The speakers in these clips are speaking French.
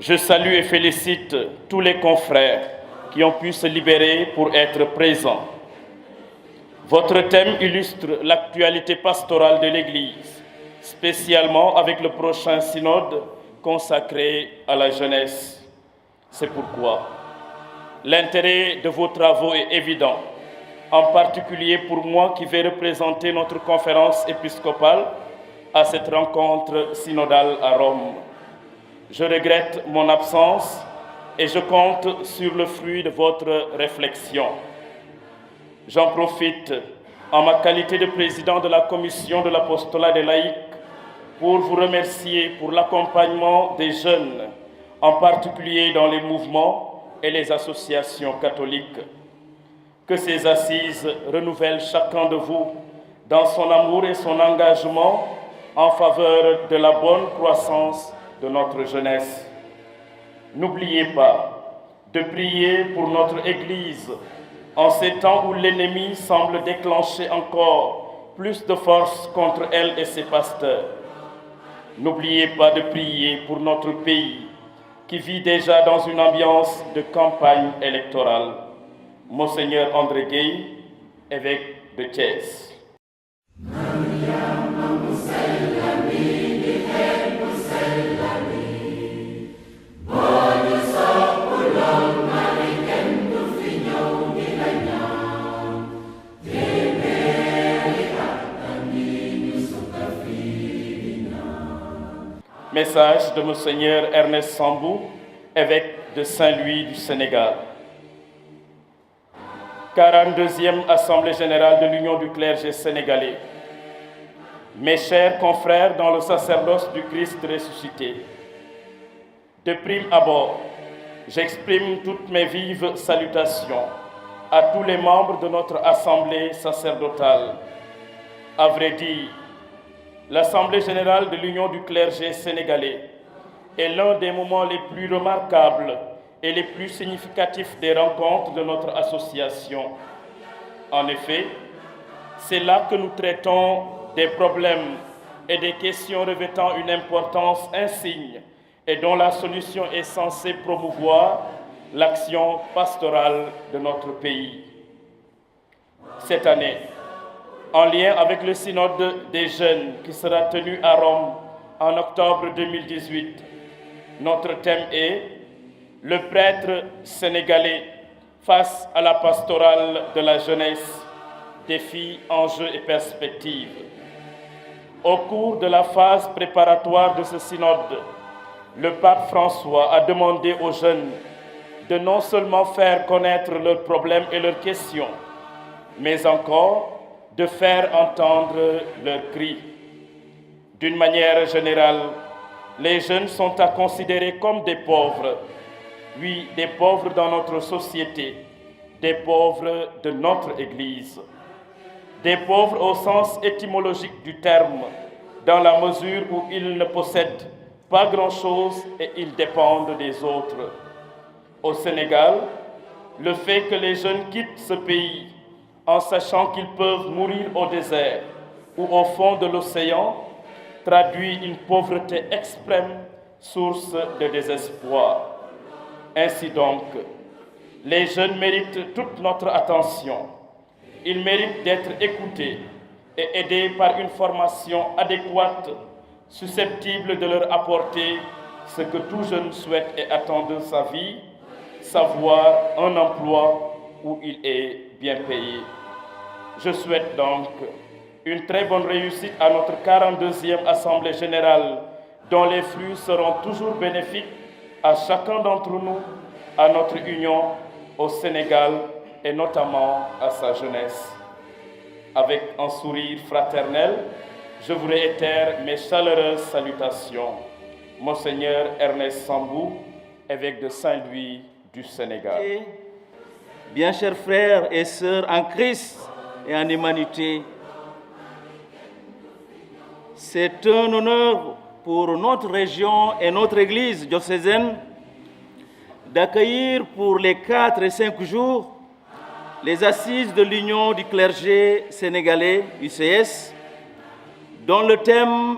Je salue et félicite tous les confrères qui ont pu se libérer pour être présents. Votre thème illustre l'actualité pastorale de l'Église, spécialement avec le prochain synode consacré à la jeunesse. C'est pourquoi l'intérêt de vos travaux est évident, en particulier pour moi qui vais représenter notre conférence épiscopale à cette rencontre synodale à Rome. Je regrette mon absence et je compte sur le fruit de votre réflexion. J'en profite en ma qualité de président de la commission de l'apostolat des laïcs pour vous remercier pour l'accompagnement des jeunes, en particulier dans les mouvements et les associations catholiques. Que ces assises renouvellent chacun de vous dans son amour et son engagement en faveur de la bonne croissance de notre jeunesse. N'oubliez pas de prier pour notre Église en ces temps où l'ennemi semble déclencher encore plus de force contre elle et ses pasteurs. N'oubliez pas de prier pour notre pays qui vit déjà dans une ambiance de campagne électorale. Monseigneur André Gueye, évêque de Thiès. Message de Monseigneur Ernest Sambou, évêque de Saint-Louis du Sénégal. 42e Assemblée générale de l'Union du clergé sénégalais. Mes chers confrères dans le sacerdoce du Christ ressuscité, de prime abord, j'exprime toutes mes vives salutations à tous les membres de notre Assemblée sacerdotale. À vrai dire, l'Assemblée générale de l'Union du clergé sénégalais est l'un des moments les plus remarquables et les plus significatifs des rencontres de notre association. En effet, c'est là que nous traitons des problèmes et des questions revêtant une importance insigne et dont la solution est censée promouvoir l'action pastorale de notre pays. Cette année, en lien avec le synode des jeunes qui sera tenu à Rome en octobre 2018, notre thème est « Le prêtre sénégalais face à la pastorale de la jeunesse, défis, enjeux et perspectives ». Au cours de la phase préparatoire de ce synode, le pape François a demandé aux jeunes de non seulement faire connaître leurs problèmes et leurs questions, mais encore de faire entendre leurs cris. D'une manière générale, les jeunes sont à considérer comme des pauvres. Oui, des pauvres dans notre société, des pauvres de notre Église. Des pauvres au sens étymologique du terme, dans la mesure où ils ne possèdent pas grand-chose et ils dépendent des autres. Au Sénégal, le fait que les jeunes quittent ce pays en sachant qu'ils peuvent mourir au désert ou au fond de l'océan, traduit une pauvreté extrême, source de désespoir. Ainsi donc, les jeunes méritent toute notre attention. Ils méritent d'être écoutés et aidés par une formation adéquate, susceptible de leur apporter ce que tout jeune souhaite et attend de sa vie, savoir un emploi où il est bien payé. Je souhaite donc une très bonne réussite à notre 42e Assemblée générale, dont les fruits seront toujours bénéfiques à chacun d'entre nous, à notre union, au Sénégal et notamment à sa jeunesse. Avec un sourire fraternel, je vous réitère mes chaleureuses salutations. Monseigneur Ernest Sambou, évêque de Saint-Louis du Sénégal. Bien chers frères et sœurs en Christ et en humanité, c'est un honneur pour notre région et notre Église diocésaine d'accueillir pour les 4 et 5 jours les assises de l'Union du clergé sénégalais, UCS, dont le thème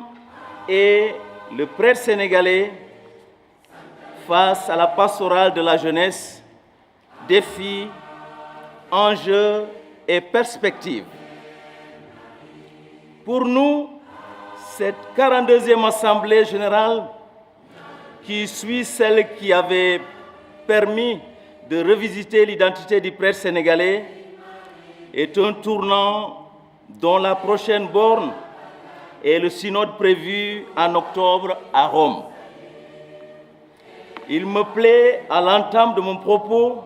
est « Le prêtre sénégalais face à la pastorale de la jeunesse, défis, enjeux et perspectives. Pour nous, cette 42e Assemblée générale, qui suit celle qui avait permis de revisiter l'identité du prêtre sénégalais, est un tournant dont la prochaine borne est le synode prévu en octobre à Rome. Il me plaît, à l'entame de mon propos,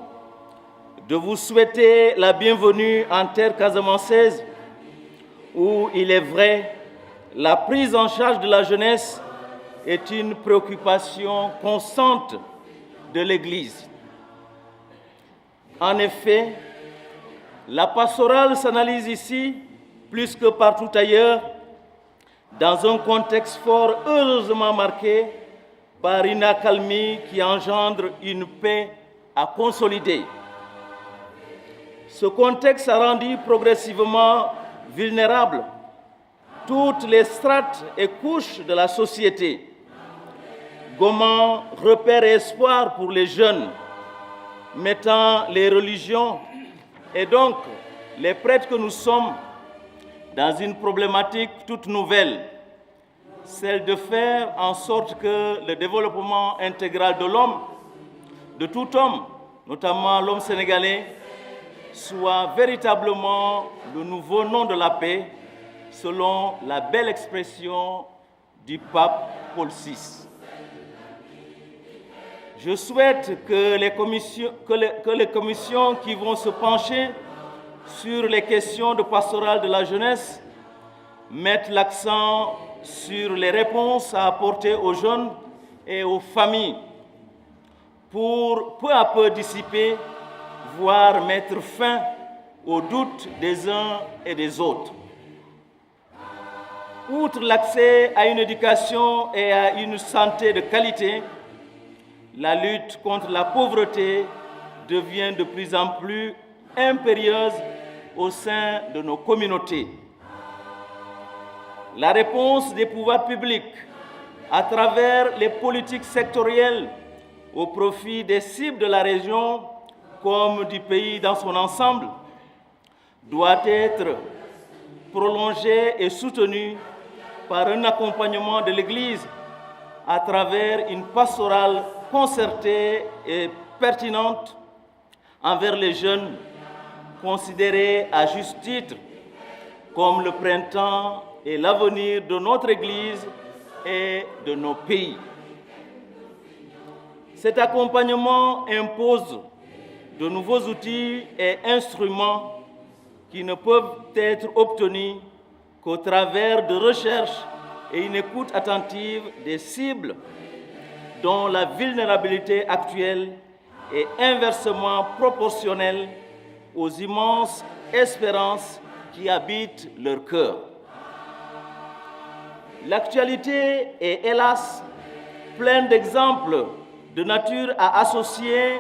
de vous souhaiter la bienvenue en terre casamançaise, où, il est vrai, la prise en charge de la jeunesse est une préoccupation constante de l'Église. En effet, la pastorale s'analyse ici, plus que partout ailleurs, dans un contexte fort heureusement marqué par une accalmie qui engendre une paix à consolider. Ce contexte a rendu progressivement vulnérables toutes les strates et couches de la société, gommant repères et espoirs pour les jeunes, mettant les religions et donc les prêtres que nous sommes dans une problématique toute nouvelle, celle de faire en sorte que le développement intégral de l'homme, de tout homme, notamment l'homme sénégalais, soit véritablement le nouveau nom de la paix, selon la belle expression du pape Paul VI. Je souhaite que les commissions qui vont se pencher sur les questions de pastorale de la jeunesse mettent l'accent sur les réponses à apporter aux jeunes et aux familles pour peu à peu dissiper, voire mettre fin aux doutes des uns et des autres. Outre l'accès à une éducation et à une santé de qualité, la lutte contre la pauvreté devient de plus en plus impérieuse au sein de nos communautés. La réponse des pouvoirs publics à travers les politiques sectorielles au profit des cibles de la région comme du pays dans son ensemble doit être prolongée et soutenue par un accompagnement de l'Église à travers une pastorale concertée et pertinente envers les jeunes, considérés à juste titre comme le printemps et l'avenir de notre Église et de nos pays. Cet accompagnement impose de nouveaux outils et instruments qui ne peuvent être obtenus qu'au travers de recherches et une écoute attentive des cibles dont la vulnérabilité actuelle est inversement proportionnelle aux immenses espérances qui habitent leur cœur. L'actualité est hélas pleine d'exemples de nature à associer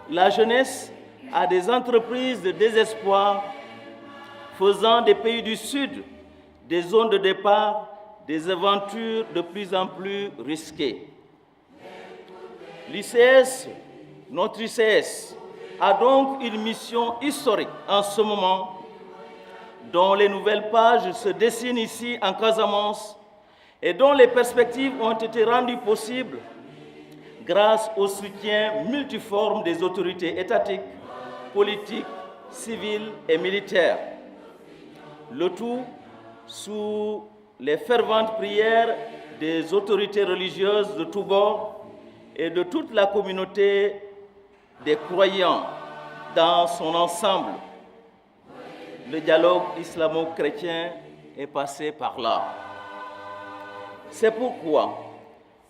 la jeunesse à des entreprises de désespoir, faisant des pays du Sud des zones de départ, des aventures de plus en plus risquées. L'ICS, notre ICS, a donc une mission historique en ce moment, dont les nouvelles pages se dessinent ici en Casamance et dont les perspectives ont été rendues possibles grâce au soutien multiforme des autorités étatiques, politiques, civiles et militaires. Le tout sous les ferventes prières des autorités religieuses de tous bords et de toute la communauté des croyants dans son ensemble. Le dialogue islamo-chrétien est passé par là. C'est pourquoi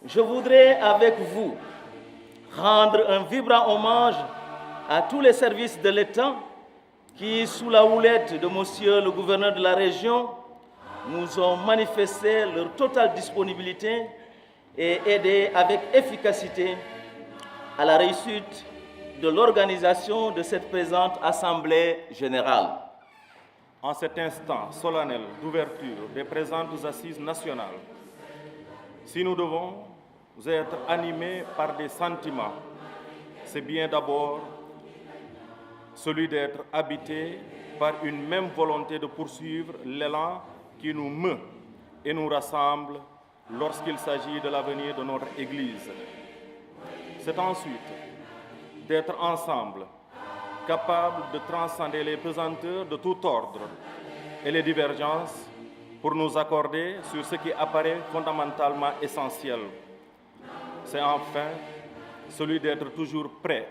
je voudrais avec vous rendre un vibrant hommage à tous les services de l'État qui, sous la houlette de Monsieur le gouverneur de la région, nous ont manifesté leur totale disponibilité et aidé avec efficacité à la réussite de l'organisation de cette présente Assemblée générale. En cet instant solennel d'ouverture des présentes assises nationales, si nous devons être animés par des sentiments, c'est bien d'abord celui d'être habité par une même volonté de poursuivre l'élan qui nous meut et nous rassemble lorsqu'il s'agit de l'avenir de notre Église. C'est ensuite d'être ensemble, capables de transcender les pesanteurs de tout ordre et les divergences pour nous accorder sur ce qui apparaît fondamentalement essentiel. C'est enfin celui d'être toujours prêt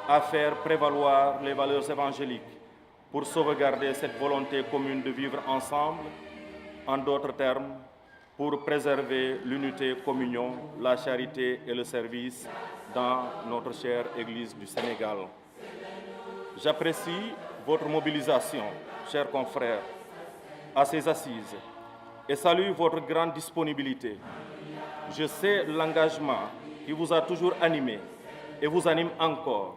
à faire prévaloir les valeurs évangéliques pour sauvegarder cette volonté commune de vivre ensemble, en d'autres termes, pour préserver l'unité, communion, la charité et le service dans notre chère Église du Sénégal. J'apprécie votre mobilisation, chers confrères, à ces assises et salue votre grande disponibilité. Je sais l'engagement qui vous a toujours animé et vous anime encore.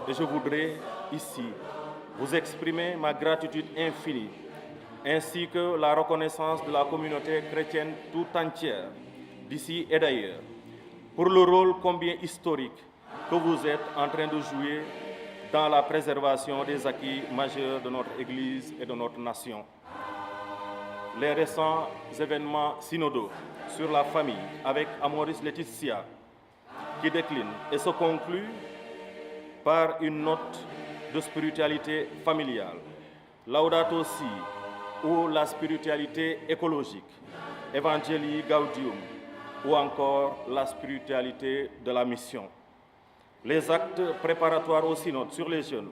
Et je voudrais ici vous exprimer ma gratitude infinie ainsi que la reconnaissance de la communauté chrétienne tout entière, d'ici et d'ailleurs, pour le rôle combien historique que vous êtes en train de jouer dans la préservation des acquis majeurs de notre Église et de notre nation. Les récents événements synodaux sur la famille avec Amoris Laetitia, qui décline et se conclut par une note de spiritualité familiale, Laudato Si, ou la spiritualité écologique, Evangelii Gaudium, ou encore la spiritualité de la mission. Les actes préparatoires au synode sur les jeunes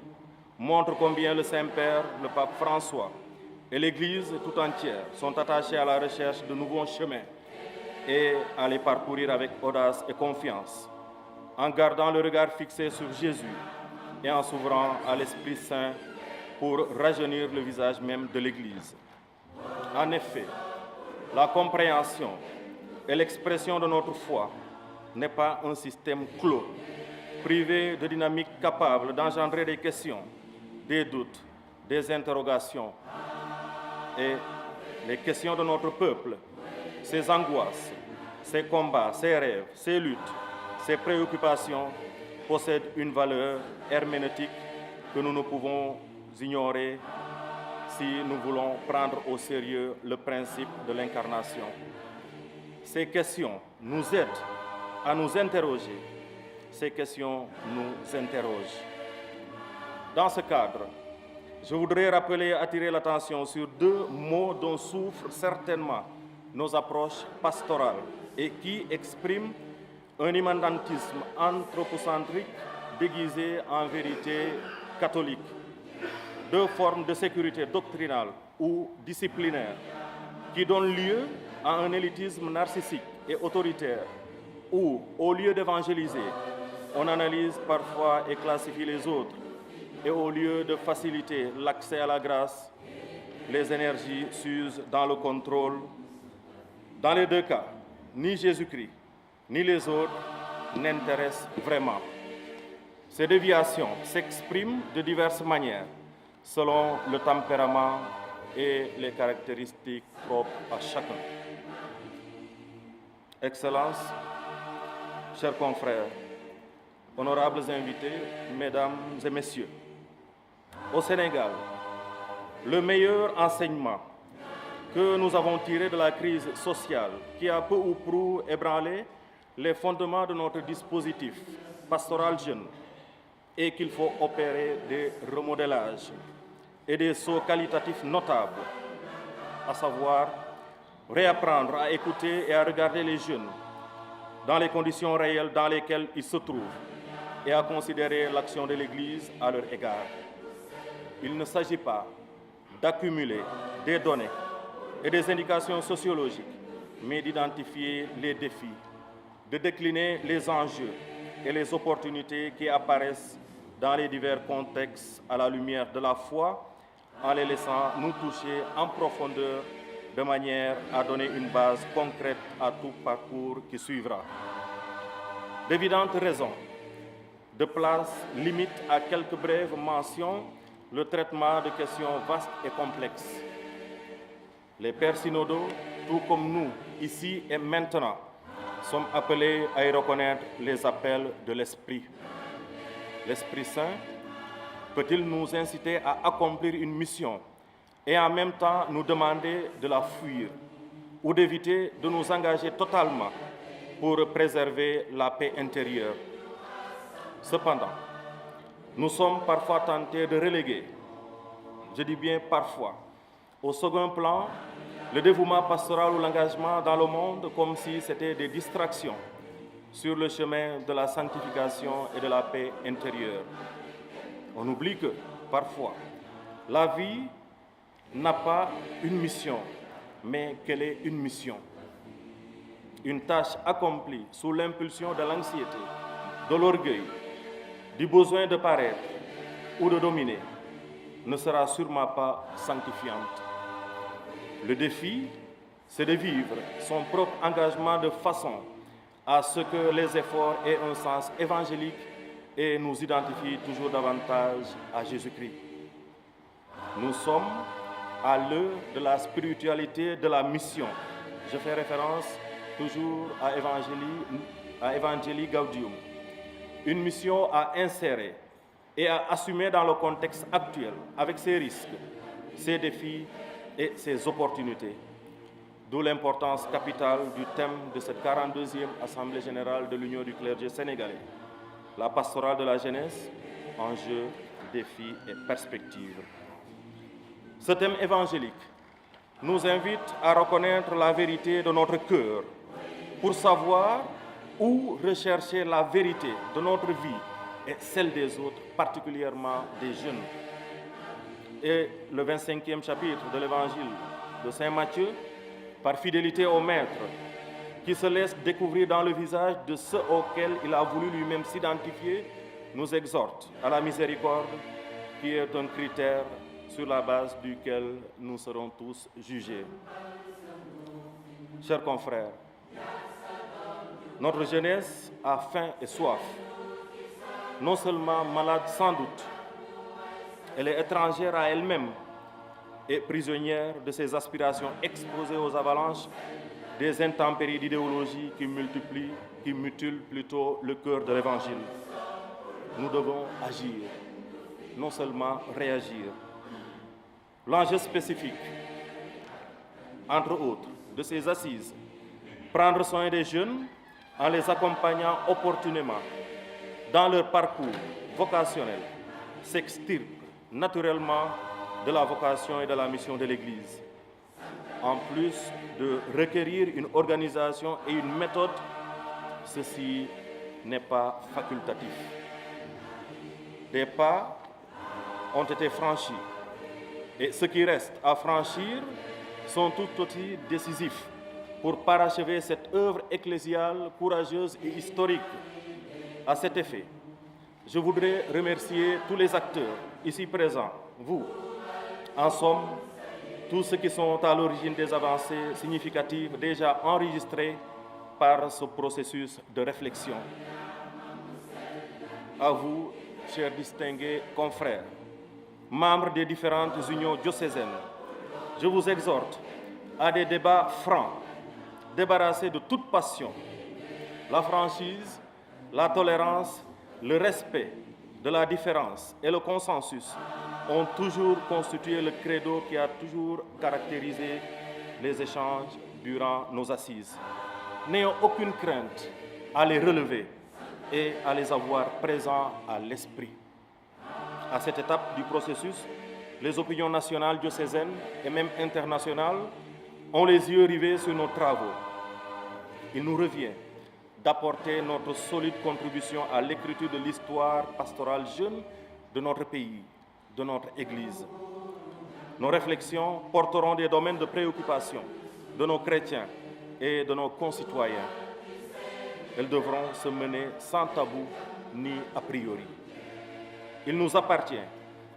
montrent combien le Saint-Père, le pape François et l'Église tout entière sont attachés à la recherche de nouveaux chemins et à les parcourir avec audace et confiance, en gardant le regard fixé sur Jésus et en s'ouvrant à l'Esprit Saint pour rajeunir le visage même de l'Église. En effet, la compréhension et l'expression de notre foi n'est pas un système clos, privé de dynamique capable d'engendrer des questions, des doutes, des interrogations. Et les questions de notre peuple, ses angoisses, ses combats, ses rêves, ses luttes, ses préoccupations possèdent une valeur herméneutique que nous ne pouvons ignorer si nous voulons prendre au sérieux le principe de l'incarnation. Ces questions nous aident à nous interroger. Ces questions nous interrogent. Dans ce cadre, je voudrais rappeler et attirer l'attention sur deux mots dont souffrent certainement nos approches pastorales et qui expriment un immanentisme anthropocentrique déguisé en vérité catholique. Deux formes de sécurité doctrinale ou disciplinaire qui donnent lieu à un élitisme narcissique et autoritaire où, au lieu d'évangéliser, on analyse parfois et classifie les autres et au lieu de faciliter l'accès à la grâce, les énergies s'usent dans le contrôle. Dans les deux cas, ni Jésus-Christ ni les autres n'intéressent vraiment. Ces déviations s'expriment de diverses manières, selon le tempérament et les caractéristiques propres à chacun. Excellences, chers confrères, honorables invités, mesdames et messieurs, au Sénégal, le meilleur enseignement que nous avons tiré de la crise sociale qui a peu ou prou ébranlé les fondements de notre dispositif pastoral jeune et qu'il faut opérer des remodélages et des sauts qualitatifs notables, à savoir réapprendre à écouter et à regarder les jeunes dans les conditions réelles dans lesquelles ils se trouvent et à considérer l'action de l'Église à leur égard. Il ne s'agit pas d'accumuler des données et des indications sociologiques, mais d'identifier les défis, de décliner les enjeux et les opportunités qui apparaissent dans les divers contextes à la lumière de la foi, en les laissant nous toucher en profondeur de manière à donner une base concrète à tout parcours qui suivra. D'évidentes raisons de place limitent à quelques brèves mentions le traitement de questions vastes et complexes. Les pères synodaux, tout comme nous, ici et maintenant, sommes appelés à y reconnaître les appels de l'Esprit. L'Esprit Saint peut-il nous inciter à accomplir une mission et en même temps nous demander de la fuir ou d'éviter de nous engager totalement pour préserver la paix intérieure? Cependant, nous sommes parfois tentés de reléguer, je dis bien parfois, au second plan, le dévouement pastoral ou l'engagement dans le monde comme si c'était des distractions sur le chemin de la sanctification et de la paix intérieure. On oublie que, parfois, la vie n'a pas une mission, mais qu'elle est une mission. Une tâche accomplie sous l'impulsion de l'anxiété, de l'orgueil, du besoin de paraître ou de dominer ne sera sûrement pas sanctifiante. Le défi, c'est de vivre son propre engagement de façon à ce que les efforts aient un sens évangélique et nous identifient toujours davantage à Jésus-Christ. Nous sommes à l'heure de la spiritualité de la mission. Je fais référence toujours à Evangelii Gaudium. Une mission à insérer et à assumer dans le contexte actuel, avec ses risques, ses défis et ses opportunités. D'où l'importance capitale du thème de cette 42e Assemblée générale de l'Union du clergé sénégalais, la pastorale de la jeunesse, enjeux, défis et perspectives. Ce thème évangélique nous invite à reconnaître la vérité de notre cœur pour savoir où rechercher la vérité de notre vie et celle des autres, particulièrement des jeunes. Et le 25e chapitre de l'évangile de Saint Matthieu, par fidélité au Maître, qui se laisse découvrir dans le visage de ceux auxquels il a voulu lui-même s'identifier, nous exhorte à la miséricorde, qui est un critère sur la base duquel nous serons tous jugés. Chers confrères, notre jeunesse a faim et soif, non seulement malade sans doute, elle est étrangère à elle-même et prisonnière de ses aspirations exposées aux avalanches des intempéries d'idéologie qui mutilent plutôt le cœur de l'Évangile. Nous devons agir, non seulement réagir. L'enjeu spécifique, entre autres, de ces assises, prendre soin des jeunes en les accompagnant opportunément dans leur parcours vocationnel, s'extirpe naturellement de la vocation et de la mission de l'Église. En plus de requérir une organisation et une méthode, ceci n'est pas facultatif. Des pas ont été franchis et ce qui reste à franchir sont tout aussi décisifs pour parachever cette œuvre ecclésiale courageuse et historique. À cet effet, je voudrais remercier tous les acteurs ici présents, vous, en somme, tous ceux qui sont à l'origine des avancées significatives déjà enregistrées par ce processus de réflexion. À vous, chers distingués confrères, membres des différentes unions diocésaines, je vous exhorte à des débats francs, débarrassés de toute passion. La franchise, la tolérance, le respect de la différence et le consensus ont toujours constitué le credo qui a toujours caractérisé les échanges durant nos assises. N'ayons aucune crainte à les relever et à les avoir présents à l'esprit. À cette étape du processus, les opinions nationales, diocésaines et même internationales ont les yeux rivés sur nos travaux. Il nous revient d'apporter notre solide contribution à l'écriture de l'histoire pastorale jeune de notre pays, de notre Église. Nos réflexions porteront des domaines de préoccupation de nos chrétiens et de nos concitoyens. Elles devront se mener sans tabou ni a priori. Il nous appartient,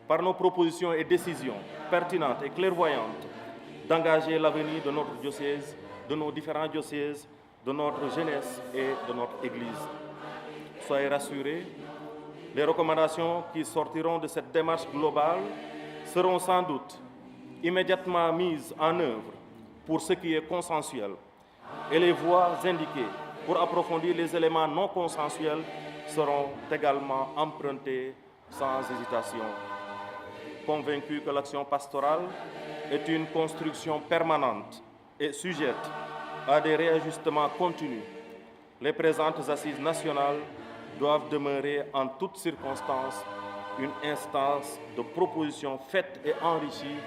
par nos propositions et décisions pertinentes et clairvoyantes, d'engager l'avenir de notre diocèse, de nos différents diocèses, de notre jeunesse et de notre Église. Soyez rassurés, les recommandations qui sortiront de cette démarche globale seront sans doute immédiatement mises en œuvre pour ce qui est consensuel et les voies indiquées pour approfondir les éléments non consensuels seront également empruntés sans hésitation. Convaincu que l'action pastorale est une construction permanente et sujette à des réajustements continus, les présentes assises nationales doivent demeurer en toutes circonstances une instance de proposition faite et enrichie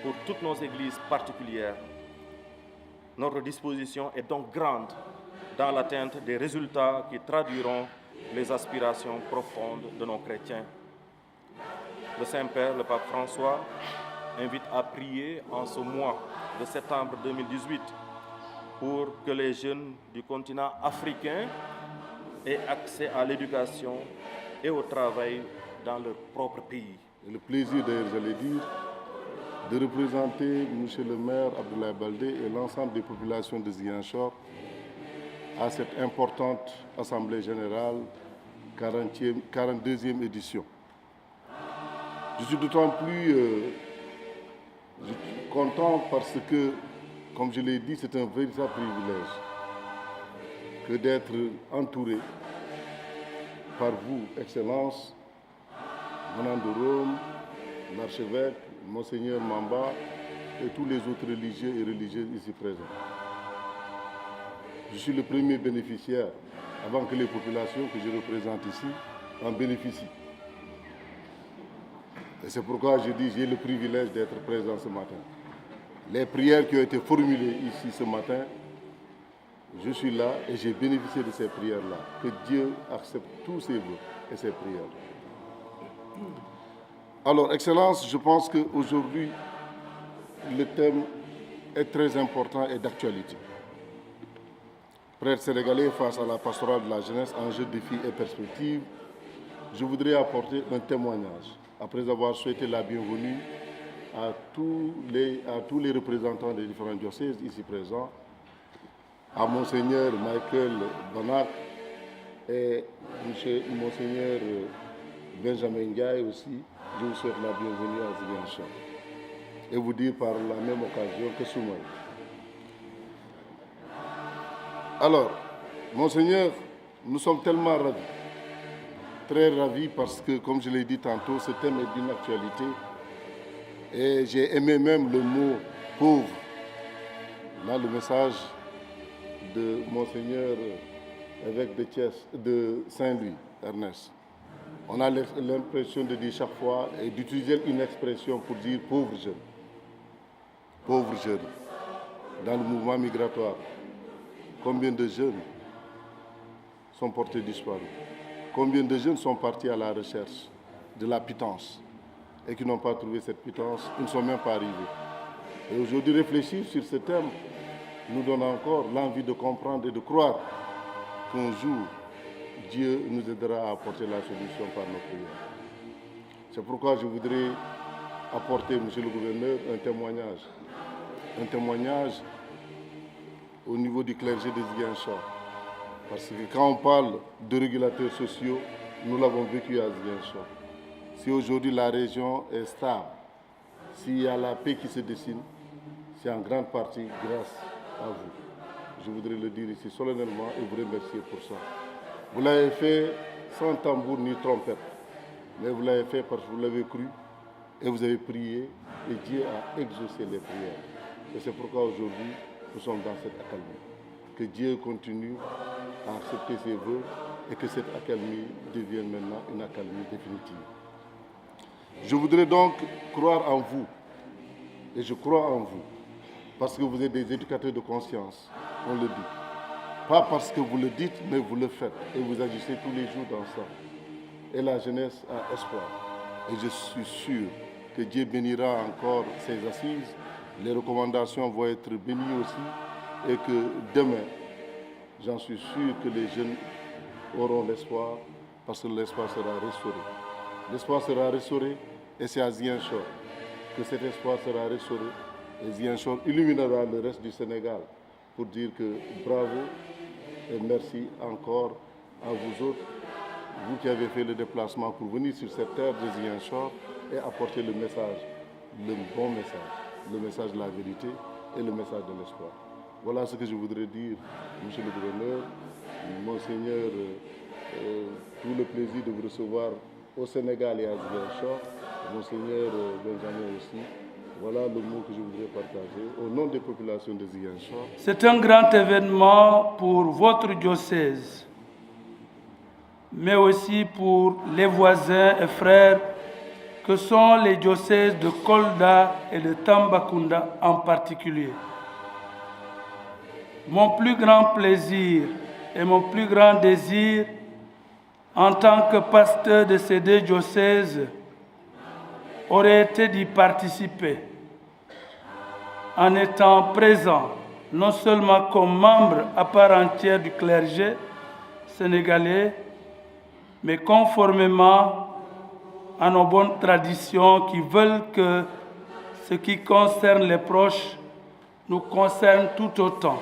pour toutes nos églises particulières. Notre disposition est donc grande dans l'atteinte des résultats qui traduiront les aspirations profondes de nos chrétiens. Le Saint-Père, le Pape François, invite à prier en ce mois de septembre 2018 pour que les jeunes du continent africain aient accès à l'éducation et au travail dans leur propre pays. Et le plaisir, d'ailleurs, j'allais dire, de représenter M. le maire Abdoulaye Baldé et l'ensemble des populations de Ziguinchor à cette importante Assemblée générale, 42e édition. Je suis d'autant plus content parce que, comme je l'ai dit, c'est un véritable privilège que d'être entouré par vous, Excellence, venant de Rome, l'archevêque, Monseigneur Mamba et tous les autres religieux et religieuses ici présents. Je suis le premier bénéficiaire avant que les populations que je représente ici en bénéficient. Et c'est pourquoi je dis que j'ai le privilège d'être présent ce matin. Les prières qui ont été formulées ici ce matin, je suis là et j'ai bénéficié de ces prières-là. Que Dieu accepte tous ses vœux et ses prières. Alors, Excellence, je pense qu'aujourd'hui, le thème est très important et d'actualité. Prêtre sénégalais face à la pastorale de la jeunesse, enjeux, défis et perspectives, je voudrais apporter un témoignage, après avoir souhaité la bienvenue à tous les représentants des différents diocèses ici présents, à Monseigneur Michael Bonac et Monseigneur Benjamin Ndiaye aussi, je vous souhaite la bienvenue à Ziguinchor. Et vous dire par la même occasion que Soumaï. Alors, Monseigneur, nous sommes tellement ravis, très ravis parce que, comme je l'ai dit tantôt, ce thème est d'une actualité. Et j'ai aimé même le mot pauvre dans le message de Monseigneur évêque de Thiès, de Saint-Louis, Ernest. On a l'impression de dire chaque fois et d'utiliser une expression pour dire pauvre jeune. Pauvre jeune. Dans le mouvement migratoire, combien de jeunes sont portés disparus? Combien de jeunes sont partis à la recherche de la pitance et qui n'ont pas trouvé cette pitance, ils ne sont même pas arrivés. Et aujourd'hui, réfléchir sur ce thème nous donne encore l'envie de comprendre et de croire qu'un jour, Dieu nous aidera à apporter la solution par nos prières. C'est pourquoi je voudrais apporter, Monsieur le Gouverneur, un témoignage au niveau du clergé de Ziguinchor. Parce que quand on parle de régulateurs sociaux, nous l'avons vécu à Ziguinchor. Si aujourd'hui la région est stable, s'il y a la paix qui se dessine, c'est en grande partie grâce à vous. Je voudrais le dire ici solennellement et vous remercier pour ça. Vous l'avez fait sans tambour ni trompette, mais vous l'avez fait parce que vous l'avez cru et vous avez prié et Dieu a exaucé les prières. Et c'est pourquoi aujourd'hui, nous sommes dans cette accalmie. Que Dieu continue à accepter ses vœux et que cette accalmie devienne maintenant une accalmie définitive. Je voudrais donc croire en vous, et je crois en vous, parce que vous êtes des éducateurs de conscience, on le dit. Pas parce que vous le dites, mais vous le faites, et vous agissez tous les jours dans ça. Et la jeunesse a espoir. Et je suis sûr que Dieu bénira encore ces assises. Les recommandations vont être bénies aussi, et que demain, j'en suis sûr que les jeunes auront l'espoir, parce que l'espoir sera restauré. L'espoir sera restauré, et c'est à Ziguinchor que cet espoir sera restauré. Et Ziguinchor illuminera le reste du Sénégal pour dire que bravo et merci encore à vous autres, vous qui avez fait le déplacement pour venir sur cette terre de Ziguinchor et apporter le message, le bon message, le message de la vérité et le message de l'espoir. Voilà ce que je voudrais dire, Monsieur le Gouverneur, Monseigneur, tout le plaisir de vous recevoir au Sénégal et à Ziguinchor. Monseigneur Benjamin aussi. Voilà le mot que je voudrais partager au nom des populations de Ziguinchor. C'est un grand événement pour votre diocèse, mais aussi pour les voisins et frères que sont les diocèses de Kolda et de Tambacounda en particulier. Mon plus grand plaisir et mon plus grand désir en tant que pasteur de ces deux diocèses aurait été d'y participer en étant présent, non seulement comme membre à part entière du clergé sénégalais, mais conformément à nos bonnes traditions qui veulent que ce qui concerne les proches nous concerne tout autant.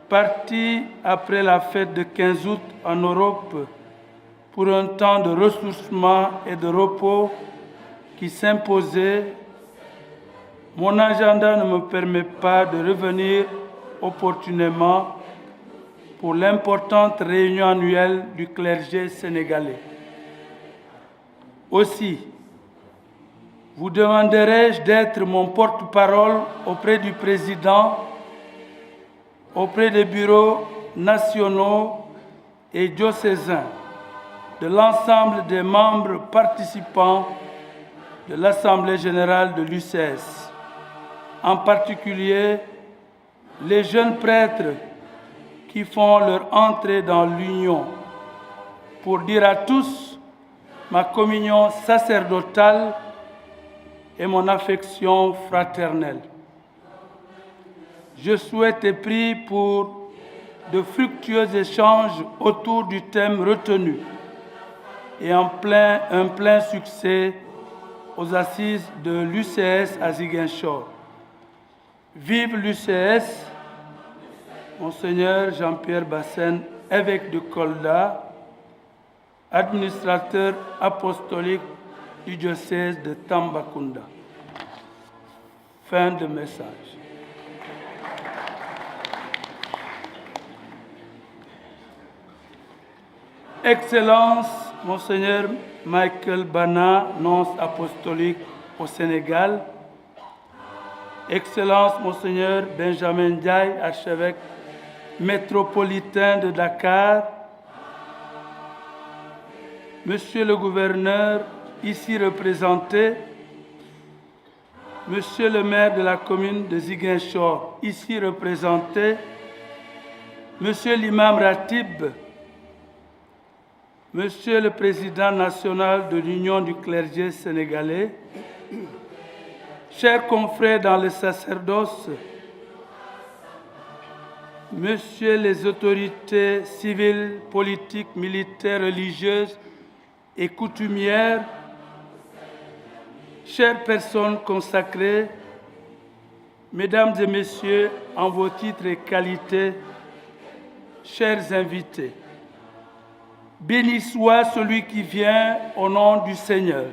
Parti après la fête de 15 août en Europe pour un temps de ressourcement et de repos qui s'imposait, mon agenda ne me permet pas de revenir opportunément pour l'importante réunion annuelle du clergé sénégalais. Aussi, vous demanderai-je d'être mon porte-parole auprès du président, auprès des bureaux nationaux et diocésains, de l'ensemble des membres participants de l'Assemblée générale de l'UCS, en particulier les jeunes prêtres qui font leur entrée dans l'Union, pour dire à tous ma communion sacerdotale et mon affection fraternelle. Je souhaite et prie pour de fructueux échanges autour du thème retenu et un plein succès aux assises de l'UCS à Ziguinchor. Vive l'UCS, Monseigneur Jean-Pierre Bassène, évêque de Kolda, administrateur apostolique du diocèse de Tambacounda. Fin de message. Excellence, Monseigneur Michael Bana, nonce apostolique au Sénégal. Excellence, Monseigneur Benjamin Ndiaye, archevêque métropolitain de Dakar. Monsieur le gouverneur, ici représenté, Monsieur le maire de la commune de Ziguinchor, ici représenté, Monsieur l'imam Ratib, Monsieur le président national de l'Union du clergé sénégalais, chers confrères dans le sacerdoce, Messieurs les autorités civiles, politiques, militaires, religieuses et coutumières, chères personnes consacrées, Mesdames et Messieurs, en vos titres et qualités, chers invités, béni soit celui qui vient au nom du Seigneur.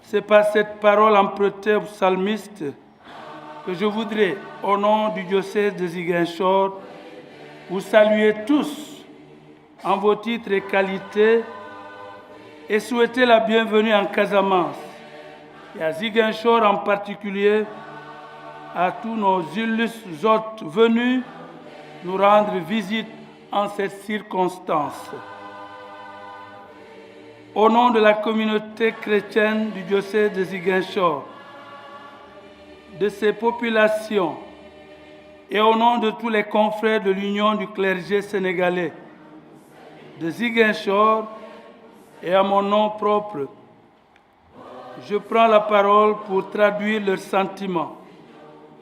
C'est par cette parole empruntée au psalmiste que je voudrais, au nom du diocèse de Ziguinchor, vous saluer tous en vos titres et qualités et souhaiter la bienvenue en Casamance et à Ziguinchor en particulier, à tous nos illustres hôtes venus nous rendre visite en cette circonstance. Au nom de la communauté chrétienne du diocèse de Ziguinchor, de ses populations et au nom de tous les confrères de l'Union du clergé sénégalais de Ziguinchor et à mon nom propre, je prends la parole pour traduire leurs sentiments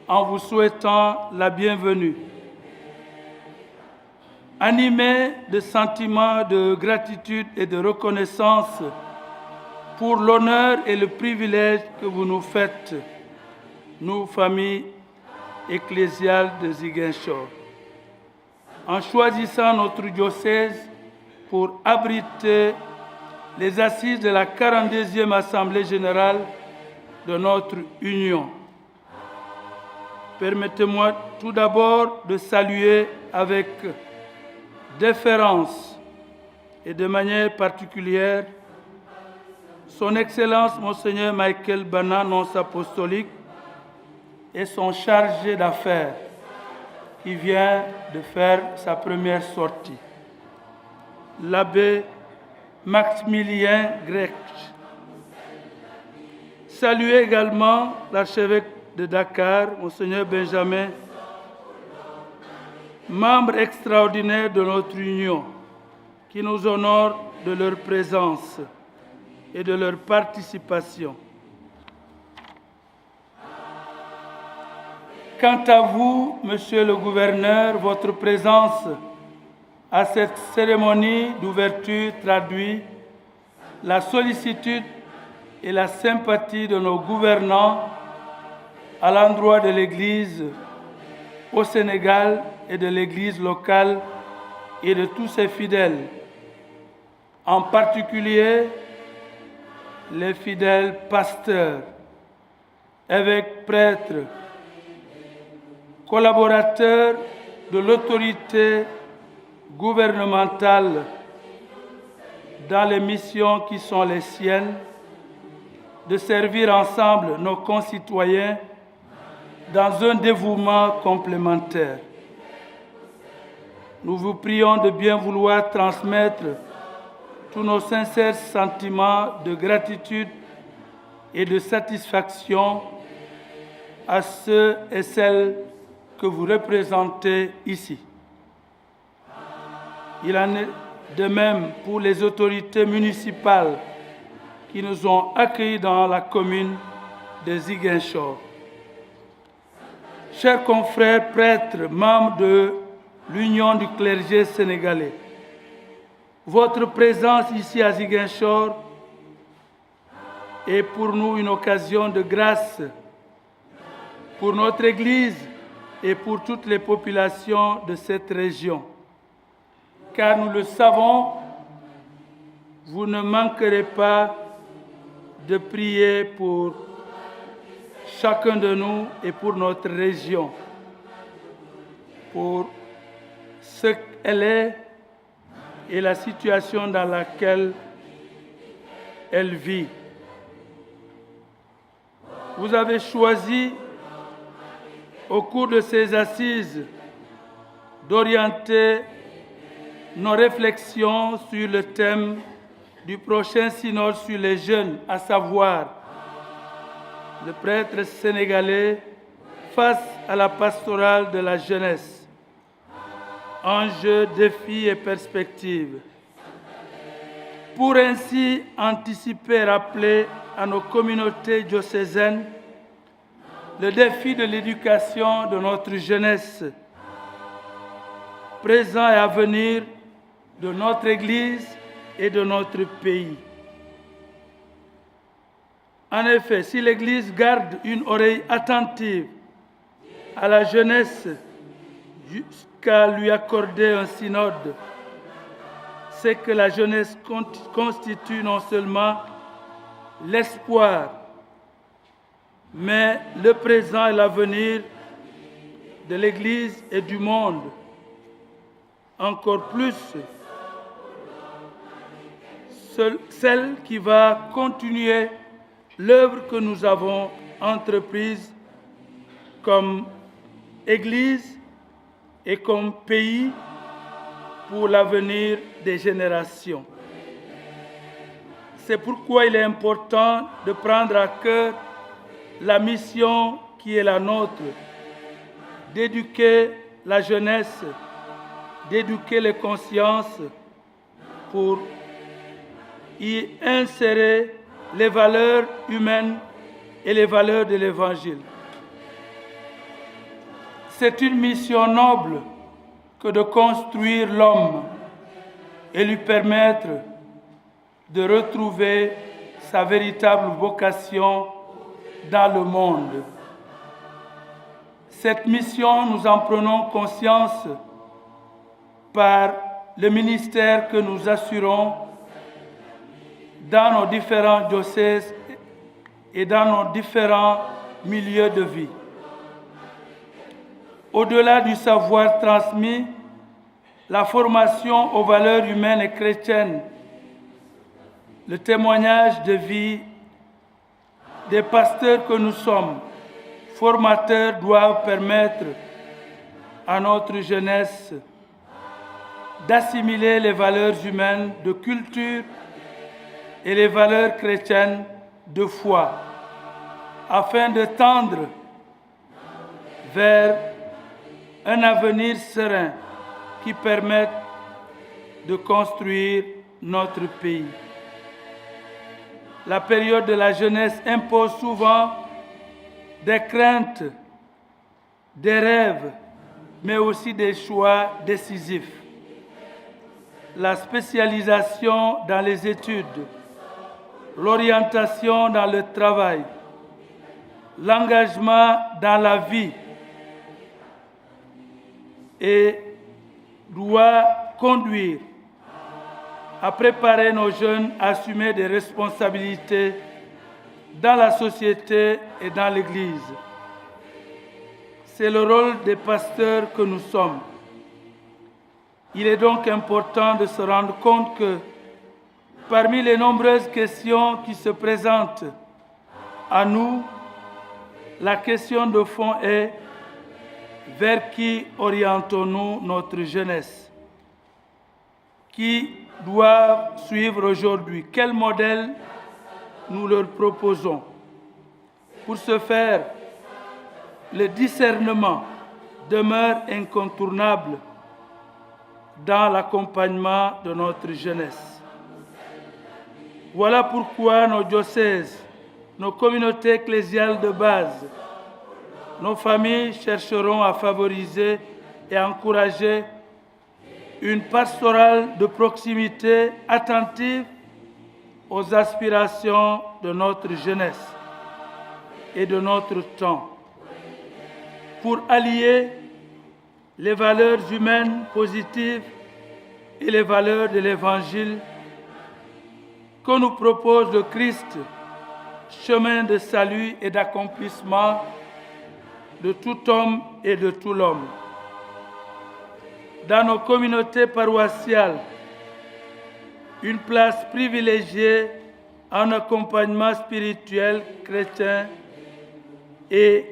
en vous souhaitant la bienvenue. Animé de sentiments de gratitude et de reconnaissance pour l'honneur et le privilège que vous nous faites, nous, famille ecclésiale de Ziguinchor, en choisissant notre diocèse pour abriter les assises de la 42e Assemblée générale de notre Union. permettez-moi tout d'abord de saluer avec déférence et de manière particulière Son Excellence Monseigneur Michael Bana, nonce apostolique, et son chargé d'affaires qui vient de faire sa première sortie, l'abbé Maximilien Grech. Saluez également l'archevêque de Dakar, Monseigneur Benjamin, membre extraordinaire de notre union, qui nous honore de leur présence et de leur participation. Quant à vous, Monsieur le Gouverneur, votre présence à cette cérémonie d'ouverture traduit la sollicitude et la sympathie de nos gouvernants à l'endroit de l'Église au Sénégal et de l'Église locale et de tous ses fidèles, en particulier les fidèles pasteurs, évêques, prêtres, collaborateurs de l'autorité gouvernementale dans les missions qui sont les siennes, de servir ensemble nos concitoyens dans un dévouement complémentaire. Nous vous prions de bien vouloir transmettre tous nos sincères sentiments de gratitude et de satisfaction à ceux et celles que vous représentez ici. Il en est de même pour les autorités municipales qui nous ont accueillis dans la commune de Ziguinchor. Chers confrères prêtres, membres de l'Union du clergé sénégalais, votre présence ici à Ziguinchor est pour nous une occasion de grâce pour notre Église et pour toutes les populations de cette région. Car nous le savons, vous ne manquerez pas de prier pour chacun de nous et pour notre région, pour ce qu'elle est et la situation dans laquelle elle vit. Vous avez choisi, au cours de ces assises, d'orienter nos réflexions sur le thème du prochain synode sur les jeunes, à savoir le prêtre sénégalais face à la pastorale de la jeunesse. Enjeux, défis et perspectives. Pour ainsi anticiper et rappeler à nos communautés diocésaines le défi de l'éducation de notre jeunesse, présent et à venir de notre Église et de notre pays. En effet, si l'Église garde une oreille attentive à la jeunesse jusqu'à lui accorder un synode, c'est que la jeunesse constitue non seulement l'espoir, mais le présent et l'avenir de l'Église et du monde. Encore plus, celle qui va continuer l'œuvre que nous avons entreprise comme Église et comme pays pour l'avenir des générations. C'est pourquoi il est important de prendre à cœur la mission qui est la nôtre, d'éduquer la jeunesse, d'éduquer les consciences pour y insérer les valeurs humaines et les valeurs de l'Évangile. C'est une mission noble que de construire l'homme et lui permettre de retrouver sa véritable vocation dans le monde. Cette mission, nous en prenons conscience par le ministère que nous assurons dans nos différents diocèses et dans nos différents milieux de vie. au-delà du savoir transmis, la formation aux valeurs humaines et chrétiennes, le témoignage de vie des pasteurs que nous sommes, formateurs, doivent permettre à notre jeunesse d'assimiler les valeurs humaines de culture et les valeurs chrétiennes de foi, afin de tendre vers un avenir serein qui permette de construire notre pays. La période de la jeunesse impose souvent des craintes, des rêves, mais aussi des choix décisifs. La spécialisation dans les études, l'orientation dans le travail, l'engagement dans la vie et doit conduire à préparer nos jeunes à assumer des responsabilités dans la société et dans l'Église. C'est le rôle des pasteurs que nous sommes. Il est donc important de se rendre compte que parmi les nombreuses questions qui se présentent à nous, la question de fond est: vers qui orientons-nous notre jeunesse? Qui doivent suivre aujourd'hui? Quel modèle nous leur proposons? Pour ce faire, le discernement demeure incontournable dans l'accompagnement de notre jeunesse. Voilà pourquoi nos diocèses, nos communautés ecclésiales de base, nos familles chercheront à favoriser et à encourager une pastorale de proximité attentive aux aspirations de notre jeunesse et de notre temps, pour allier les valeurs humaines positives et les valeurs de l'Évangile que nous propose le Christ, chemin de salut et d'accomplissement de tout homme et de tout l'homme. Dans nos communautés paroissiales, une place privilégiée en accompagnement spirituel chrétien et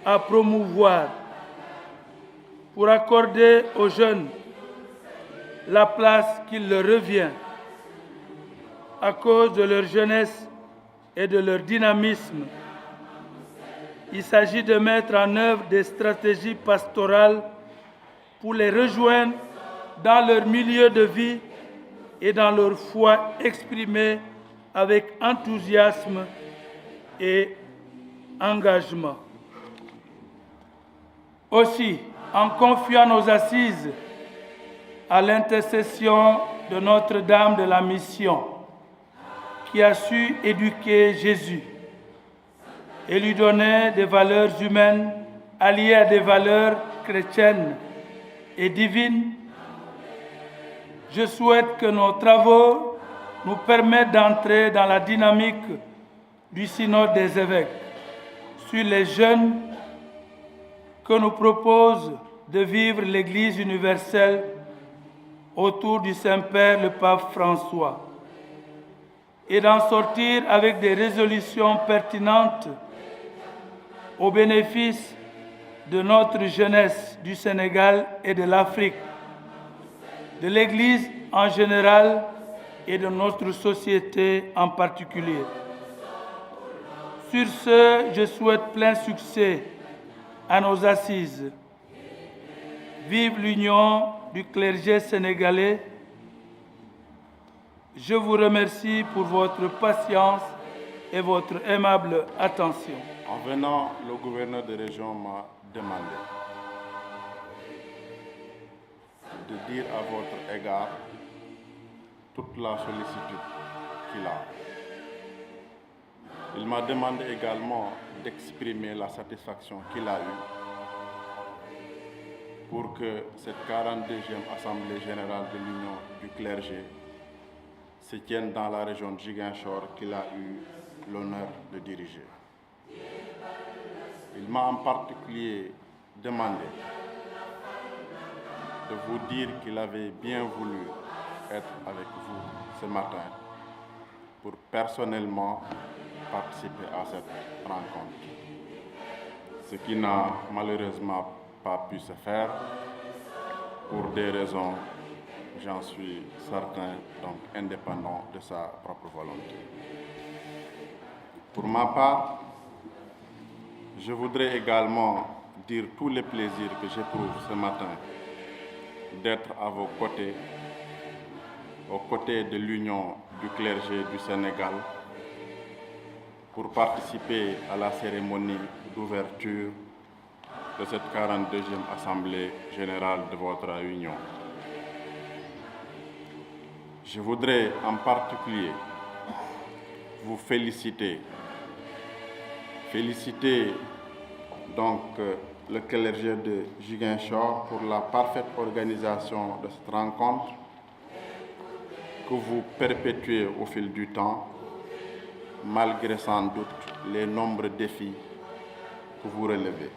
à promouvoir pour accorder aux jeunes la place qui leur revient à cause de leur jeunesse et de leur dynamisme. Il s'agit de mettre en œuvre des stratégies pastorales pour les rejoindre dans leur milieu de vie et dans leur foi exprimée avec enthousiasme et engagement. Aussi, en confiant nos assises à l'intercession de Notre-Dame de la Mission, qui a su éduquer Jésus et lui donner des valeurs humaines alliées à des valeurs chrétiennes et divines, je souhaite que nos travaux nous permettent d'entrer dans la dynamique du synode des évêques sur les jeunes que nous propose de vivre l'Église universelle autour du Saint-Père, le Pape François, et d'en sortir avec des résolutions pertinentes au bénéfice de notre jeunesse du Sénégal et de l'Afrique, de l'Église en général et de notre société en particulier. Sur ce, je souhaite plein succès à nos assises. Vive l'union du clergé sénégalais. Je vous remercie pour votre patience et votre aimable attention. En venant, le gouverneur de région m'a demandé de dire à votre égard toute la sollicitude qu'il a. Il m'a demandé également d'exprimer la satisfaction qu'il a eue pour que cette 42e Assemblée générale de l'Union du clergé se tienne dans la région de Ziguinchor qu'il a eu l'honneur de diriger. Il m'a en particulier demandé de vous dire qu'il avait bien voulu être avec vous ce matin pour personnellement participer à cette rencontre. Ce qui n'a malheureusement pas pu se faire pour des raisons, j'en suis certain, donc indépendant de sa propre volonté. Pour ma part, je voudrais également dire tous les plaisirs que j'éprouve ce matin d'être à vos côtés, aux côtés de l'Union du clergé du Sénégal, pour participer à la cérémonie d'ouverture de cette 42e Assemblée générale de votre Union. Je voudrais en particulier vous féliciter donc le clergé de Ziguinchor pour la parfaite organisation de cette rencontre que vous perpétuez au fil du temps, malgré sans doute les nombreux défis que vous relevez.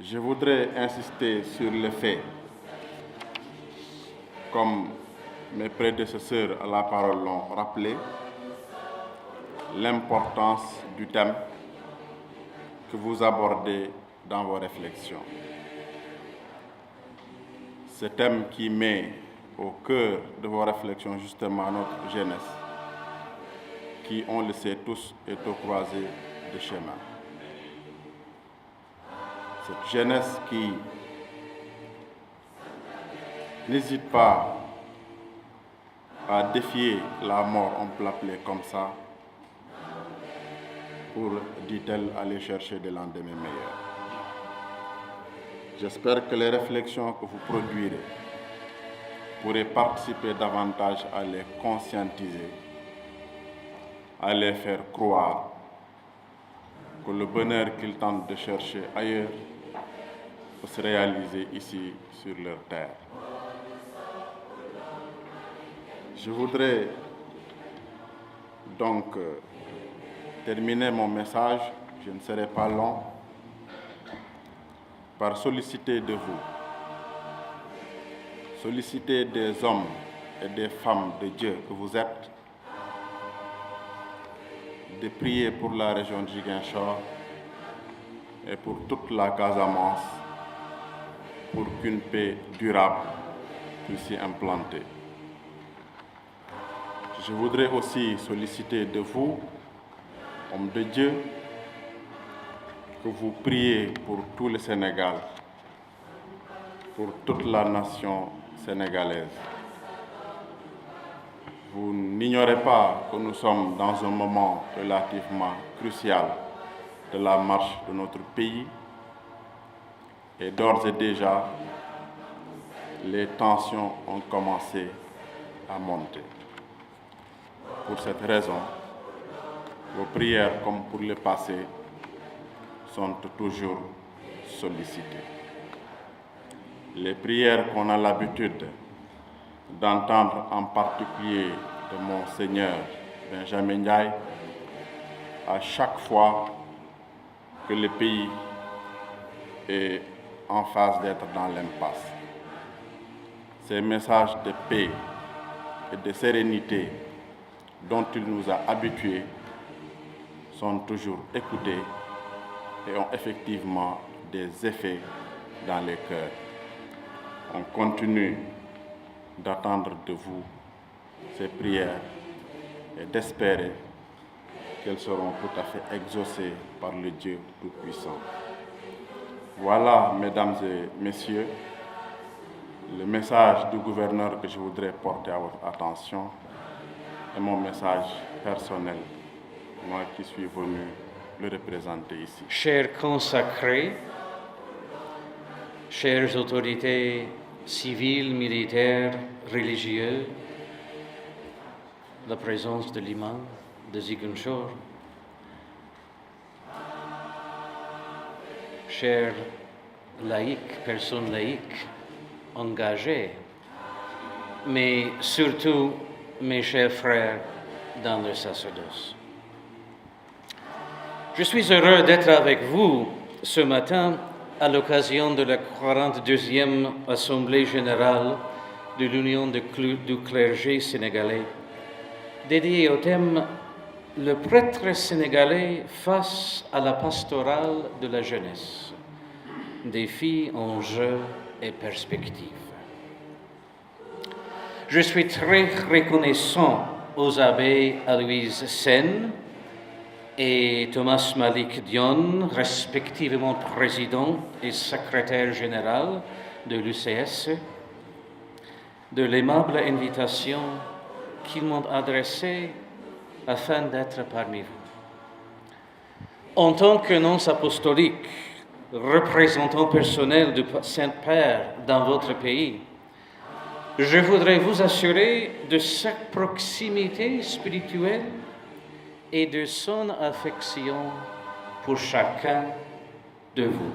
Je voudrais insister sur le fait, comme mes prédécesseurs à la parole l'ont rappelé, l'importance du thème que vous abordez dans vos réflexions. Ce thème qui met au cœur de vos réflexions justement notre jeunesse, qui, on le sait tous, est au croisé de chemin. Cette jeunesse qui n'hésite pas à défier la mort, on peut l'appeler comme ça, pour, dit-elle, aller chercher des lendemains meilleurs. J'espère que les réflexions que vous produirez pourraient participer davantage à les conscientiser, à les faire croire que le bonheur qu'ils tentent de chercher ailleurs peut se réaliser ici sur leur terre. Je voudrais donc terminer mon message, je ne serai pas long, par solliciter de vous, solliciter des hommes et des femmes de Dieu que vous êtes, de prier pour la région de Ziguinchor et pour toute la Casamance, pour qu'une paix durable puisse s'y implanter. Je voudrais aussi solliciter de vous, hommes de Dieu, que vous priez pour tout le Sénégal, pour toute la nation sénégalaise. Vous n'ignorez pas que nous sommes dans un moment relativement crucial de la marche de notre pays et d'ores et déjà, les tensions ont commencé à monter. Pour cette raison, vos prières, comme pour le passé, sont toujours sollicitées. Les prières qu'on a l'habitude d'entendre en particulier de mon Seigneur Benjamin Ndiaye, à chaque fois que le pays est en phase d'être dans l'impasse. Ces messages de paix et de sérénité dont il nous a habitués sont toujours écoutés et ont effectivement des effets dans les cœurs. On continue d'attendre de vous ces prières et d'espérer qu'elles seront tout à fait exaucées par le Dieu Tout-Puissant. Voilà, mesdames et messieurs, le message du gouverneur que je voudrais porter à votre attention et mon message personnel, moi qui suis venu le représenter ici. Chers consacrés, chères autorités civiles, militaires, religieux, la présence de l'imam de Ziguinchor, chers laïcs, personnes laïques engagées, mais surtout mes chers frères dans le sacerdoce. Je suis heureux d'être avec vous ce matin à l'occasion de la 42e Assemblée générale de l'Union du clergé sénégalais, dédiée au thème « Le prêtre sénégalais face à la pastorale de la jeunesse, défis, enjeux et perspectives ». Je suis très reconnaissant aux abbés Aloïse Sen et Thomas Malik Dion, respectivement président et secrétaire général de l'UCS, de l'aimable invitation qu'ils m'ont adressée afin d'être parmi vous. En tant que nonce apostolique, représentant personnel du Saint-Père dans votre pays, je voudrais vous assurer de sa proximité spirituelle et de son affection pour chacun de vous.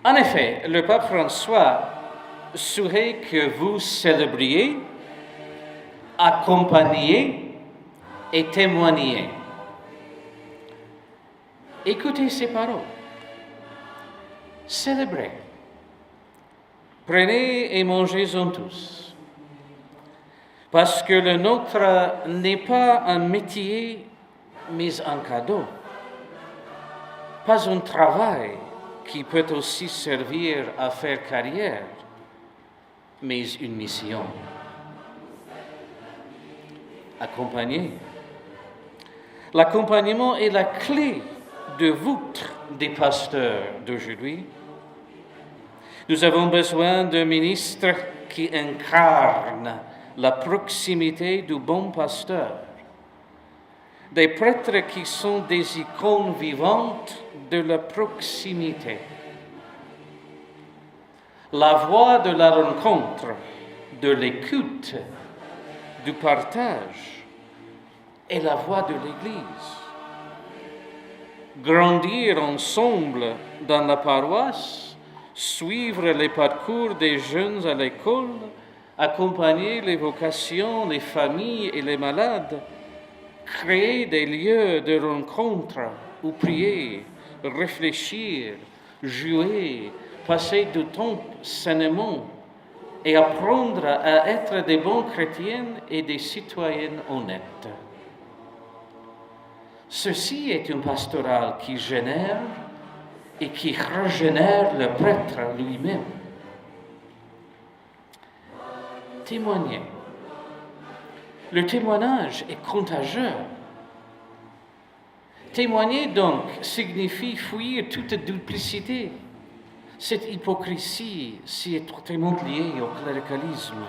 En effet, le pape François souhaite que vous célébriez, accompagniez et témoigniez. Écoutez ces paroles. Célébrez. Prenez et mangez-en tous, parce que le nôtre n'est pas un métier, mais un cadeau, pas un travail qui peut aussi servir à faire carrière, mais une mission. Accompagner. L'accompagnement est la clé de voûte des pasteurs d'aujourd'hui. Nous avons besoin d'un ministre qui incarne la proximité du bon pasteur, des prêtres qui sont des icônes vivantes de la proximité. La voie de la rencontre, de l'écoute, du partage est la voie de l'Église. Grandir ensemble dans la paroisse, suivre les parcours des jeunes à l'école, accompagner les vocations, les familles et les malades, créer des lieux de rencontre où prier, réfléchir, jouer, passer du temps sainement et apprendre à être des bons chrétiens et des citoyennes honnêtes. Ceci est une pastorale qui génère et qui régénère le prêtre lui-même. Témoigner. Le témoignage est contagieux. Témoigner donc signifie fuir toute duplicité, cette hypocrisie si étroitement liée au cléricalisme,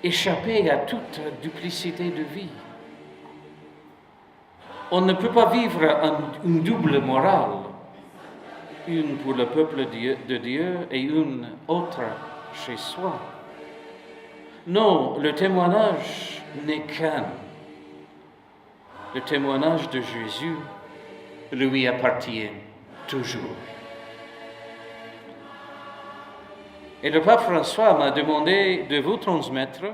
échapper à toute duplicité de vie. On ne peut pas vivre une double morale, une pour le peuple de Dieu et une autre chez soi. Non, le témoignage n'est qu'un. Le témoignage de Jésus lui appartient toujours. Et le pape François m'a demandé de vous transmettre,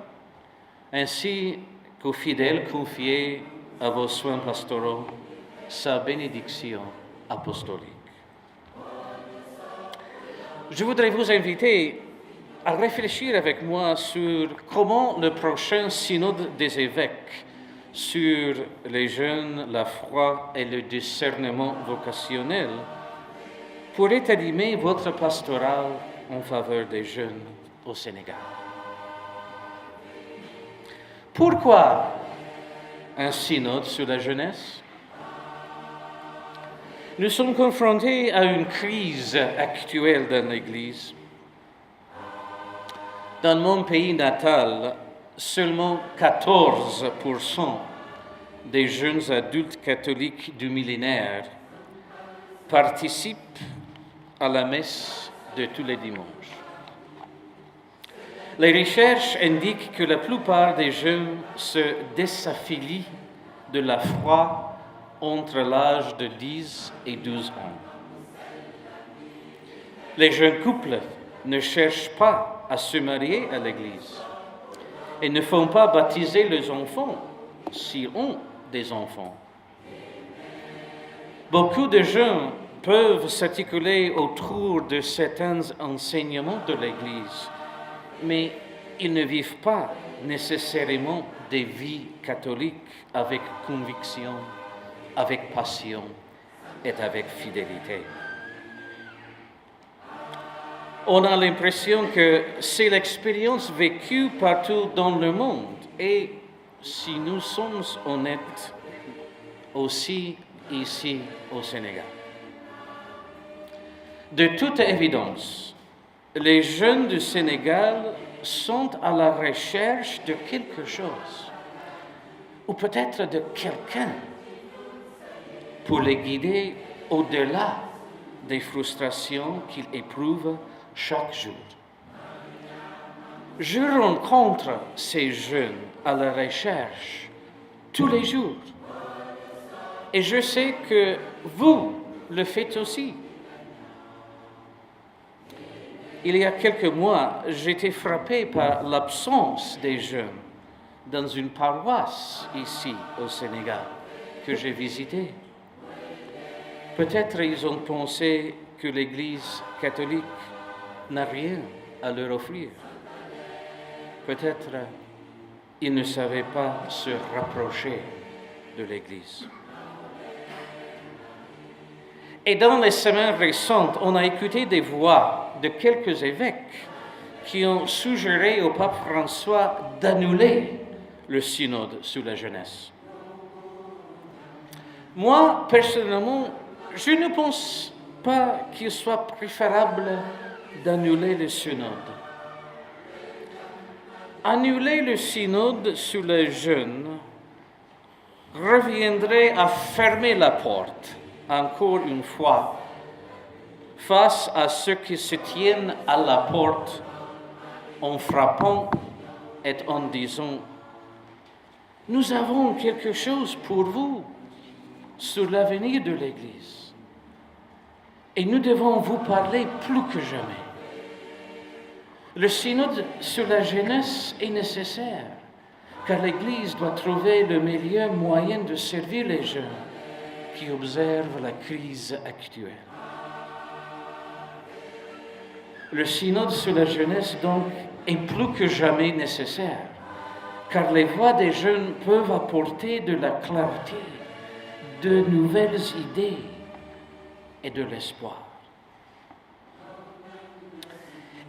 ainsi qu'aux fidèles confiés à vos soins pastoraux, sa bénédiction apostolique. Je voudrais vous inviter à réfléchir avec moi sur comment le prochain synode des évêques sur les jeunes, la foi et le discernement vocationnel pourrait animer votre pastoral en faveur des jeunes au Sénégal. Pourquoi un synode sur la jeunesse? Nous sommes confrontés à une crise actuelle dans l'Église. Dans mon pays natal, seulement 14% des jeunes adultes catholiques du millénaire participent à la messe de tous les dimanches. Les recherches indiquent que la plupart des jeunes se désaffilient de la foi entre l'âge de 10 et 12 ans. Les jeunes couples ne cherchent pas à se marier à l'Église et ne font pas baptiser leurs enfants s'ils ont des enfants. Beaucoup de gens peuvent s'articuler autour de certains enseignements de l'Église, mais ils ne vivent pas nécessairement des vies catholiques avec conviction, avec passion et avec fidélité. On a l'impression que c'est l'expérience vécue partout dans le monde et, si nous sommes honnêtes, aussi ici au Sénégal. De toute évidence, les jeunes du Sénégal sont à la recherche de quelque chose, ou peut-être de quelqu'un, pour les guider au-delà des frustrations qu'ils éprouvent chaque jour. Je rencontre ces jeunes à la recherche tous les jours. Et je sais que vous le faites aussi. Il y a quelques mois, j'étais frappé par l'absence des jeunes dans une paroisse ici au Sénégal que j'ai visitée. Peut-être ils ont pensé que l'Église catholique n'a rien à leur offrir. Peut-être ils ne savaient pas se rapprocher de l'Église. Et dans les semaines récentes, on a écouté des voix de quelques évêques qui ont suggéré au pape François d'annuler le synode sur la jeunesse. Moi, personnellement, je ne pense pas qu'il soit préférable d'annuler le synode. Annuler le synode sur les jeunes reviendrait à fermer la porte, encore une fois, face à ceux qui se tiennent à la porte en frappant et en disant « Nous avons quelque chose pour vous sur l'avenir de l'Église et nous devons vous parler plus que jamais. » Le synode sur la jeunesse est nécessaire, car l'Église doit trouver le meilleur moyen de servir les jeunes qui observent la crise actuelle. Le synode sur la jeunesse, donc, est plus que jamais nécessaire, car les voix des jeunes peuvent apporter de la clarté, de nouvelles idées et de l'espoir.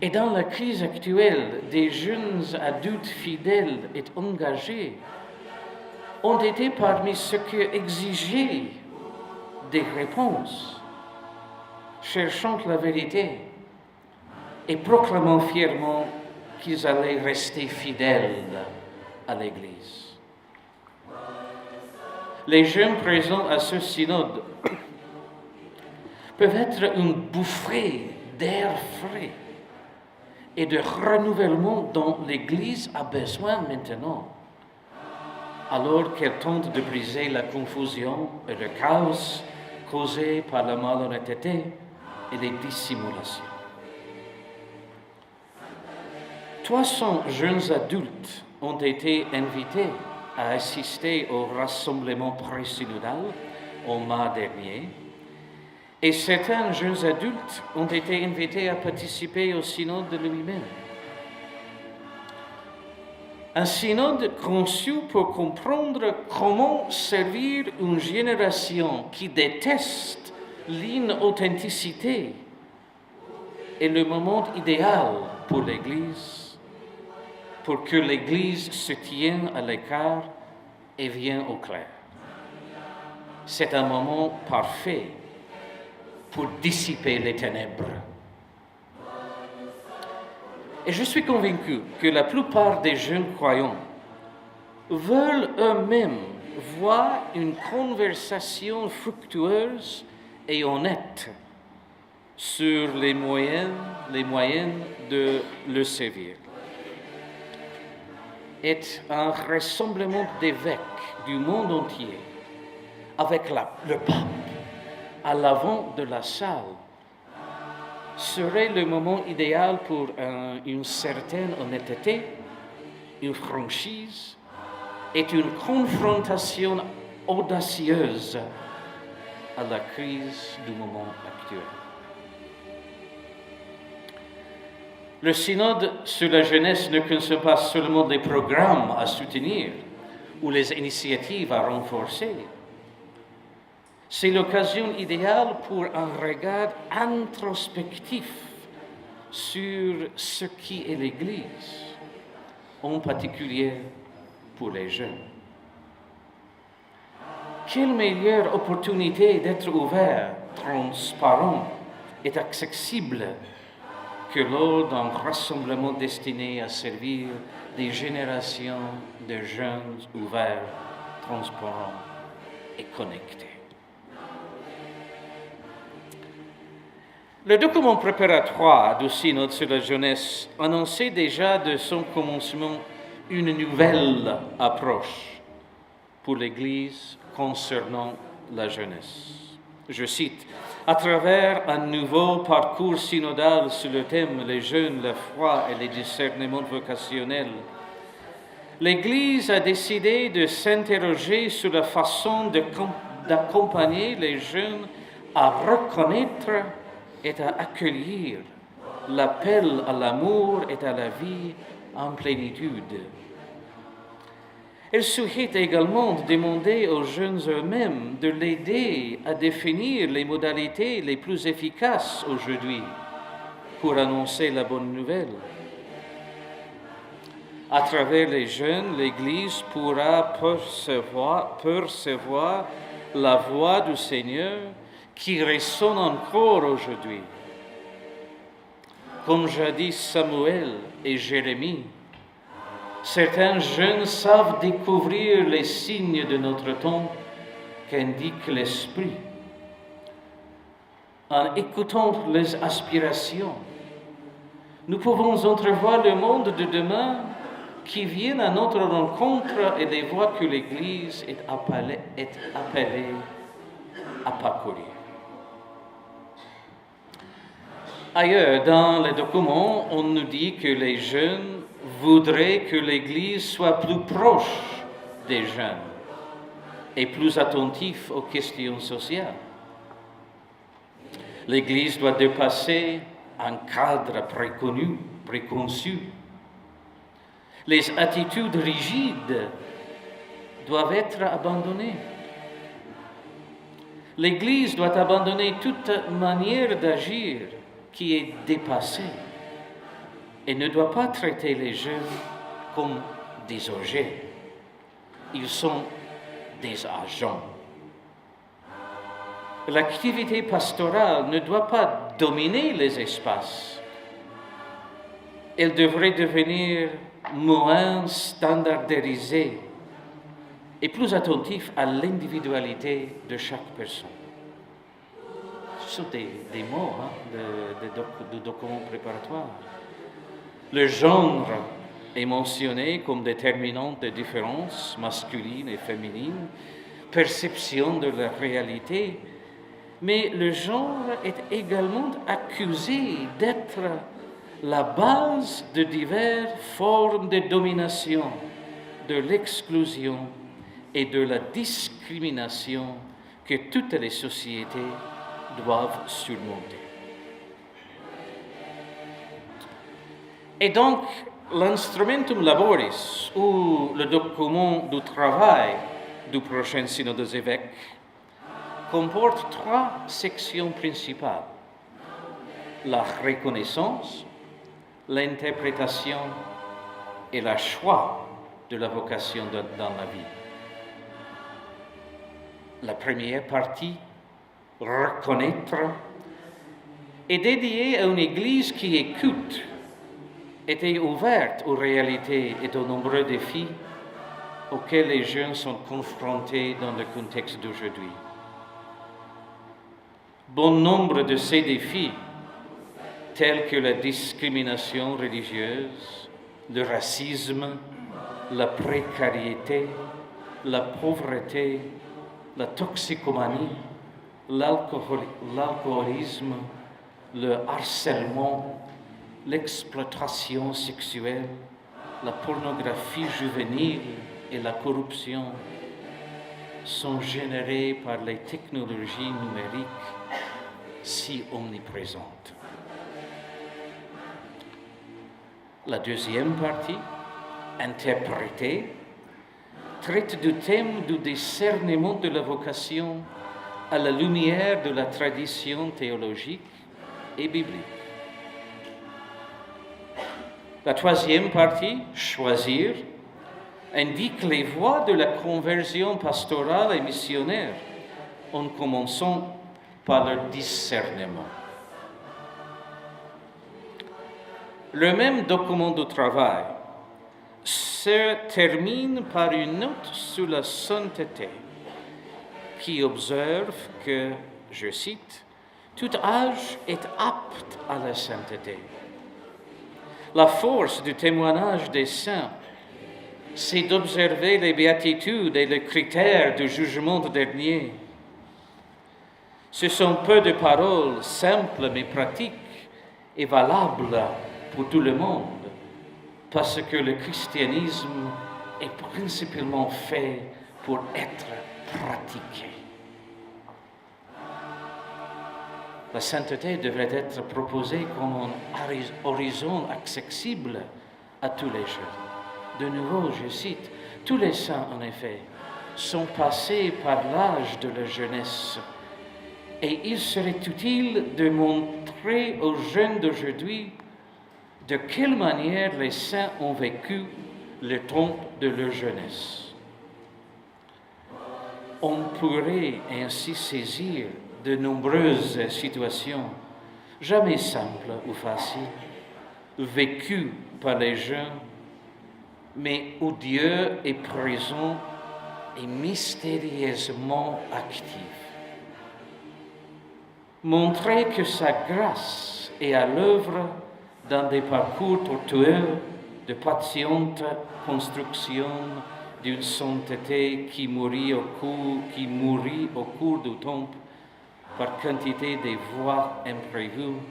Et dans la crise actuelle, des jeunes adultes fidèles et engagés ont été parmi ceux qui exigeaient des réponses, cherchant la vérité et proclamant fièrement qu'ils allaient rester fidèles à l'Église. Les jeunes présents à ce synode peuvent être une bouffée d'air frais et de renouvellement dont l'Église a besoin maintenant, alors qu'elle tente de briser la confusion et le chaos causés par la malhonnêteté et les dissimulations. 300 jeunes adultes ont été invités à assister au rassemblement présynodal au mois dernier, et certains jeunes adultes ont été invités à participer au synode de lui-même. Un synode conçu pour comprendre comment servir une génération qui déteste l'inauthenticité est le moment idéal pour l'Église, pour que l'Église se tienne à l'écart et vienne au clair. C'est un moment parfait pour dissiper les ténèbres. Et je suis convaincu que la plupart des jeunes croyants veulent eux-mêmes voir une conversation fructueuse et honnête sur les moyens de le servir. Et un rassemblement d'évêques du monde entier avec le pape à l'avant de la salle serait le moment idéal pour une certaine honnêteté, une franchise et une confrontation audacieuse à la crise du moment actuel. Le synode sur la jeunesse ne concerne pas seulement les programmes à soutenir ou les initiatives à renforcer. C'est l'occasion idéale pour un regard introspectif sur ce qui est l'Église, en particulier pour les jeunes. Quelle meilleure opportunité d'être ouvert, transparent et accessible que lors d'un rassemblement destiné à servir des générations de jeunes ouverts, transparents et connectés. Le document préparatoire du Synode sur la jeunesse annonçait déjà de son commencement une nouvelle approche pour l'Église concernant la jeunesse. Je cite, « À travers un nouveau parcours synodal sur le thème « Les jeunes, la foi et les discernements vocationnels », l'Église a décidé de s'interroger sur la façon d'accompagner les jeunes à reconnaître et à accueillir l'appel à l'amour et à la vie en plénitude. Elle souhaite également demander aux jeunes eux-mêmes de l'aider à définir les modalités les plus efficaces aujourd'hui pour annoncer la bonne nouvelle. À travers les jeunes, l'Église pourra percevoir la voix du Seigneur qui résonne encore aujourd'hui. Comme jadis Samuel et Jérémie, certains jeunes savent découvrir les signes de notre temps qu'indique l'Esprit. En écoutant les aspirations, nous pouvons entrevoir le monde de demain qui vient à notre rencontre et les voies que l'Église est appelée à parcourir. Ailleurs, dans les documents, on nous dit que les jeunes voudraient que l'Église soit plus proche des jeunes et plus attentive aux questions sociales. L'Église doit dépasser un cadre préconçu. Les attitudes rigides doivent être abandonnées. L'Église doit abandonner toute manière d'agir qui est dépassée et ne doit pas traiter les jeunes comme des objets. Ils sont des agents. L'activité pastorale ne doit pas dominer les espaces. Elle devrait devenir moins standardisée et plus attentive à l'individualité de chaque personne. Ce sont des mots du document préparatoire. Le genre est mentionné comme déterminant des différences masculines et féminines, perception de la réalité, mais le genre est également accusé d'être la base de diverses formes de domination, de l'exclusion et de la discrimination que toutes les sociétés doivent surmonter. Et donc, l'instrumentum laboris, ou le document du travail du prochain synode des évêques, comporte 3 sections principales: la reconnaissance, l'interprétation et le choix de la vocation dans la vie. La première partie, reconnaître, est dédiée à une Église qui écoute, était ouverte aux réalités et aux nombreux défis auxquels les jeunes sont confrontés dans le contexte d'aujourd'hui. Bon nombre de ces défis, tels que la discrimination religieuse, le racisme, la précarité, la pauvreté, la toxicomanie, l'alcoolisme, le harcèlement, l'exploitation sexuelle, la pornographie juvénile et la corruption sont générés par les technologies numériques si omniprésentes. La deuxième partie, interprétée, traite du thème du discernement de la vocation à la lumière de la tradition théologique et biblique. La troisième partie, choisir, indique les voies de la conversion pastorale et missionnaire, en commençant par le discernement. Le même document de travail se termine par une note sur la sainteté qui observe que, je cite, « Tout âge est apte à la sainteté. La force du témoignage des saints, c'est d'observer les béatitudes et les critères du jugement dernier. Ce sont peu de paroles simples mais pratiques et valables pour tout le monde, parce que le christianisme est principalement fait pour être pratiqué. La sainteté devrait être proposée comme un horizon accessible à tous les jeunes. De nouveau, je cite, tous les saints, en effet, sont passés par l'âge de la jeunesse, et il serait utile de montrer aux jeunes d'aujourd'hui de quelle manière les saints ont vécu le temps de leur jeunesse. On pourrait ainsi saisir de nombreuses situations, jamais simples ou faciles, vécues par les jeunes, mais où Dieu est présent et mystérieusement actif. Montrer que sa grâce est à l'œuvre dans des parcours tortueux de patiente construction d'une sainteté qui mourit au cours du temps par quantité de voies imprévues,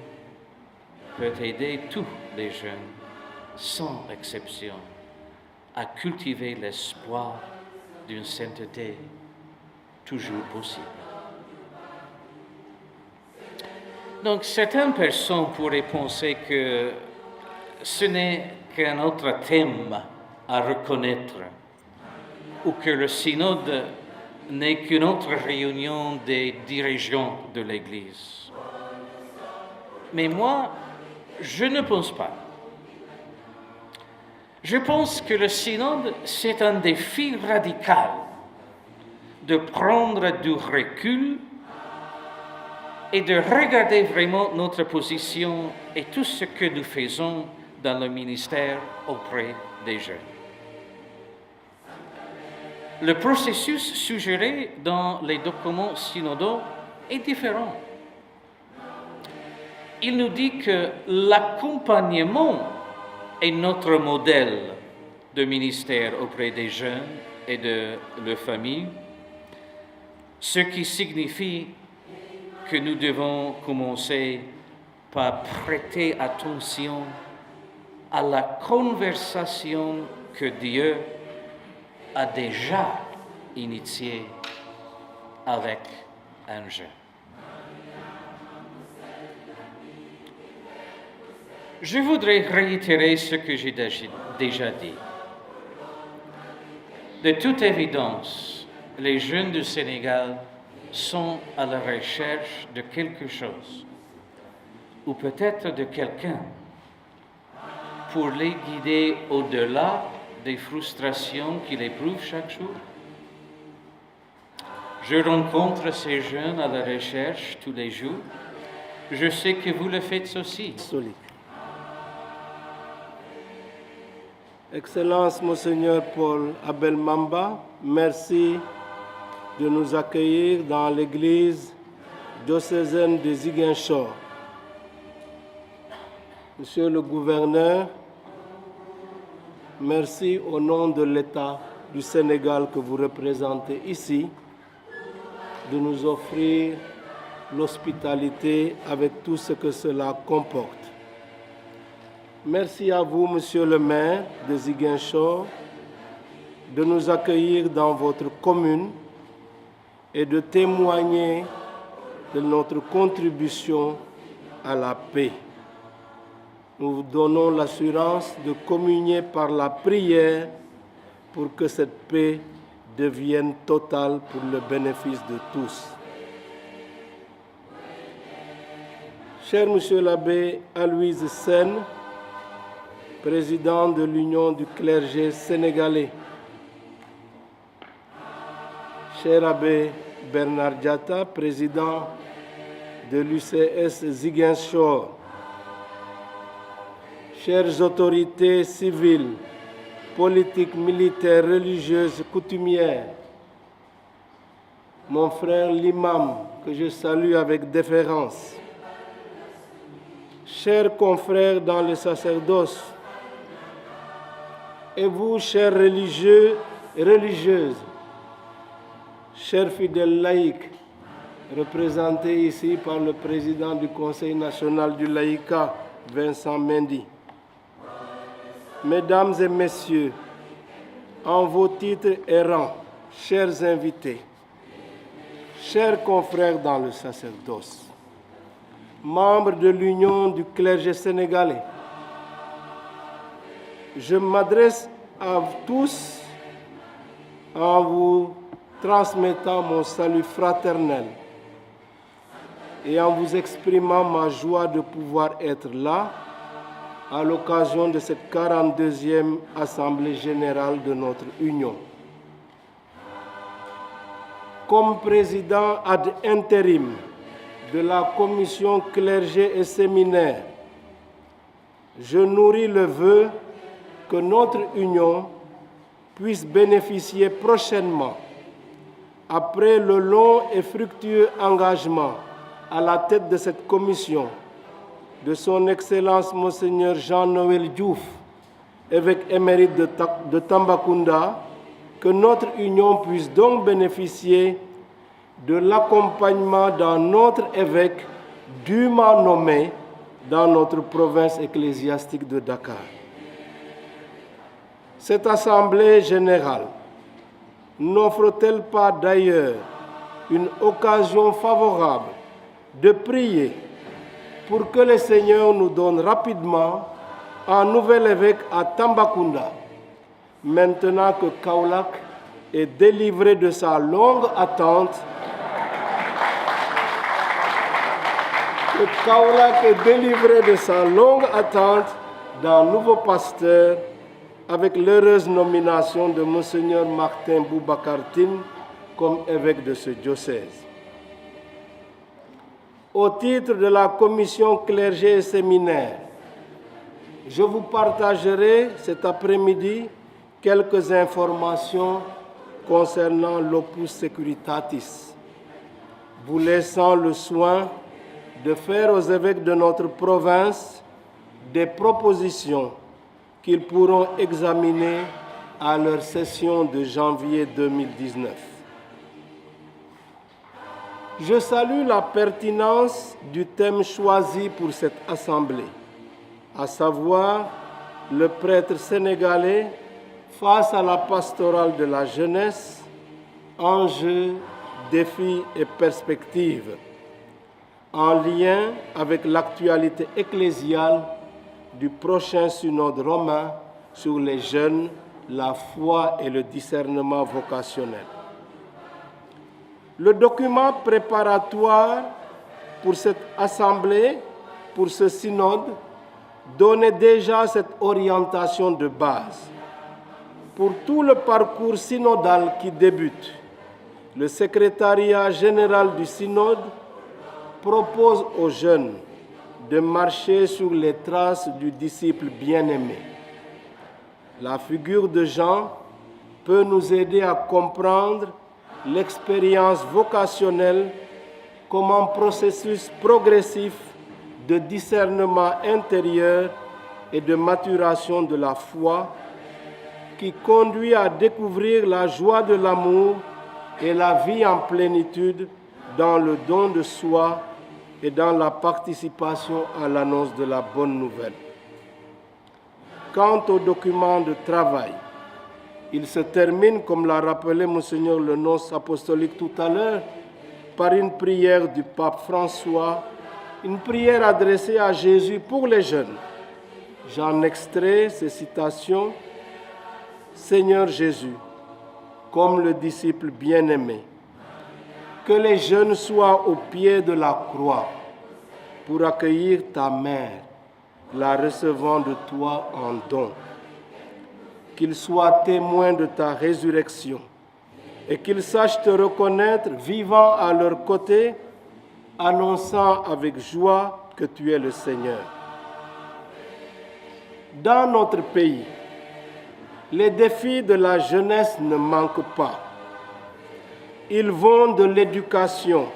peut aider tous les jeunes, sans exception, à cultiver l'espoir d'une sainteté toujours possible. Donc, certaines personnes pourraient penser que ce n'est qu'un autre thème à reconnaître, ou que le synode n'est qu'une autre réunion des dirigeants de l'Église. Mais moi, je ne pense pas. Je pense que le synode, c'est un défi radical de prendre du recul et de regarder vraiment notre position et tout ce que nous faisons dans le ministère auprès des jeunes. Le processus suggéré dans les documents synodaux est différent. Il nous dit que l'accompagnement est notre modèle de ministère auprès des jeunes et de leurs familles, ce qui signifie que nous devons commencer par prêter attention à la conversation que Dieu a déjà initiée avec un jeune. Je voudrais réitérer ce que j'ai déjà dit. De toute évidence, les jeunes du Sénégal sont à la recherche de quelque chose, ou peut-être de quelqu'un, pour les guider au-delà des frustrations qu'ils éprouvent chaque jour. Je rencontre ces jeunes à la recherche tous les jours. Je sais que vous le faites aussi. Excellence, Monseigneur Paul Abel Mamba, merci de nous accueillir dans l'église diocésaine de Ziguinchor. Monsieur le gouverneur, merci au nom de l'État du Sénégal que vous représentez ici de nous offrir l'hospitalité avec tout ce que cela comporte. Merci à vous, Monsieur le maire de Ziguinchor, de nous accueillir dans votre commune et de témoigner de notre contribution à la paix. Nous vous donnons l'assurance de communier par la prière pour que cette paix devienne totale pour le bénéfice de tous. Cher Monsieur l'abbé Aloïse Sène, président de l'Union du clergé sénégalais, cher abbé Bernard Diatta, président de l'UCS Ziguinchor, chères autorités civiles, politiques, militaires, religieuses, coutumières, mon frère l'imam, que je salue avec déférence, chers confrères dans le sacerdoce, et vous, chers religieux et religieuses, chers fidèles laïcs, représentés ici par le président du Conseil national du laïcat, Vincent Mendy, Mesdames et Messieurs, en vos titres et rangs, chers invités, chers confrères dans le sacerdoce, membres de l'Union du clergé sénégalais, je m'adresse à tous en vous transmettant mon salut fraternel et en vous exprimant ma joie de pouvoir être là à l'occasion de cette 42e Assemblée générale de notre Union. Comme président ad intérim de la commission clergé et séminaire, je nourris le vœu que notre Union puisse bénéficier prochainement, après le long et fructueux engagement à la tête de cette commission, de son Excellence Monseigneur Jean-Noël Diouf, évêque émérite de Tambacounda, que notre Union puisse donc bénéficier de l'accompagnement d'un autre évêque dûment nommé dans notre province ecclésiastique de Dakar. Cette Assemblée générale n'offre-t-elle pas d'ailleurs une occasion favorable de prier pour que le Seigneur nous donne rapidement un nouvel évêque à Tambacounda, maintenant que Kaolack est délivré de sa longue attente, d'un nouveau pasteur avec l'heureuse nomination de Monseigneur Martin Boubacar Tine comme évêque de ce diocèse. Au titre de la commission clergé et séminaire, je vous partagerai cet après-midi quelques informations concernant l'Opus Securitatis, vous laissant le soin de faire aux évêques de notre province des propositions qu'ils pourront examiner à leur session de janvier 2019. Je salue la pertinence du thème choisi pour cette assemblée, à savoir le prêtre sénégalais face à la pastorale de la jeunesse, enjeux, défis et perspectives, en lien avec l'actualité ecclésiale du prochain synode romain sur les jeunes, la foi et le discernement vocationnel. Le document préparatoire pour cette assemblée, pour ce synode, donnait déjà cette orientation de base. Pour tout le parcours synodal qui débute, le secrétariat général du synode propose aux jeunes de marcher sur les traces du disciple bien-aimé. La figure de Jean peut nous aider à comprendre l'expérience vocationnelle comme un processus progressif de discernement intérieur et de maturation de la foi qui conduit à découvrir la joie de l'amour et la vie en plénitude dans le don de soi et dans la participation à l'annonce de la bonne nouvelle. Quant au document de travail, Il se termine, comme l'a rappelé Monseigneur le nonce apostolique tout à l'heure, par une prière du pape François, une prière adressée à Jésus pour les jeunes. J'en extrais ces citations. Seigneur Jésus, comme le disciple bien-aimé, que les jeunes soient au pied de la croix pour accueillir ta mère, la recevant de toi en don. Qu'ils soient témoins de ta résurrection et qu'ils sachent te reconnaître vivant à leur côté, annonçant avec joie que tu es le Seigneur. Dans notre pays, les défis de la jeunesse ne manquent pas. Ils vont de l'éducation,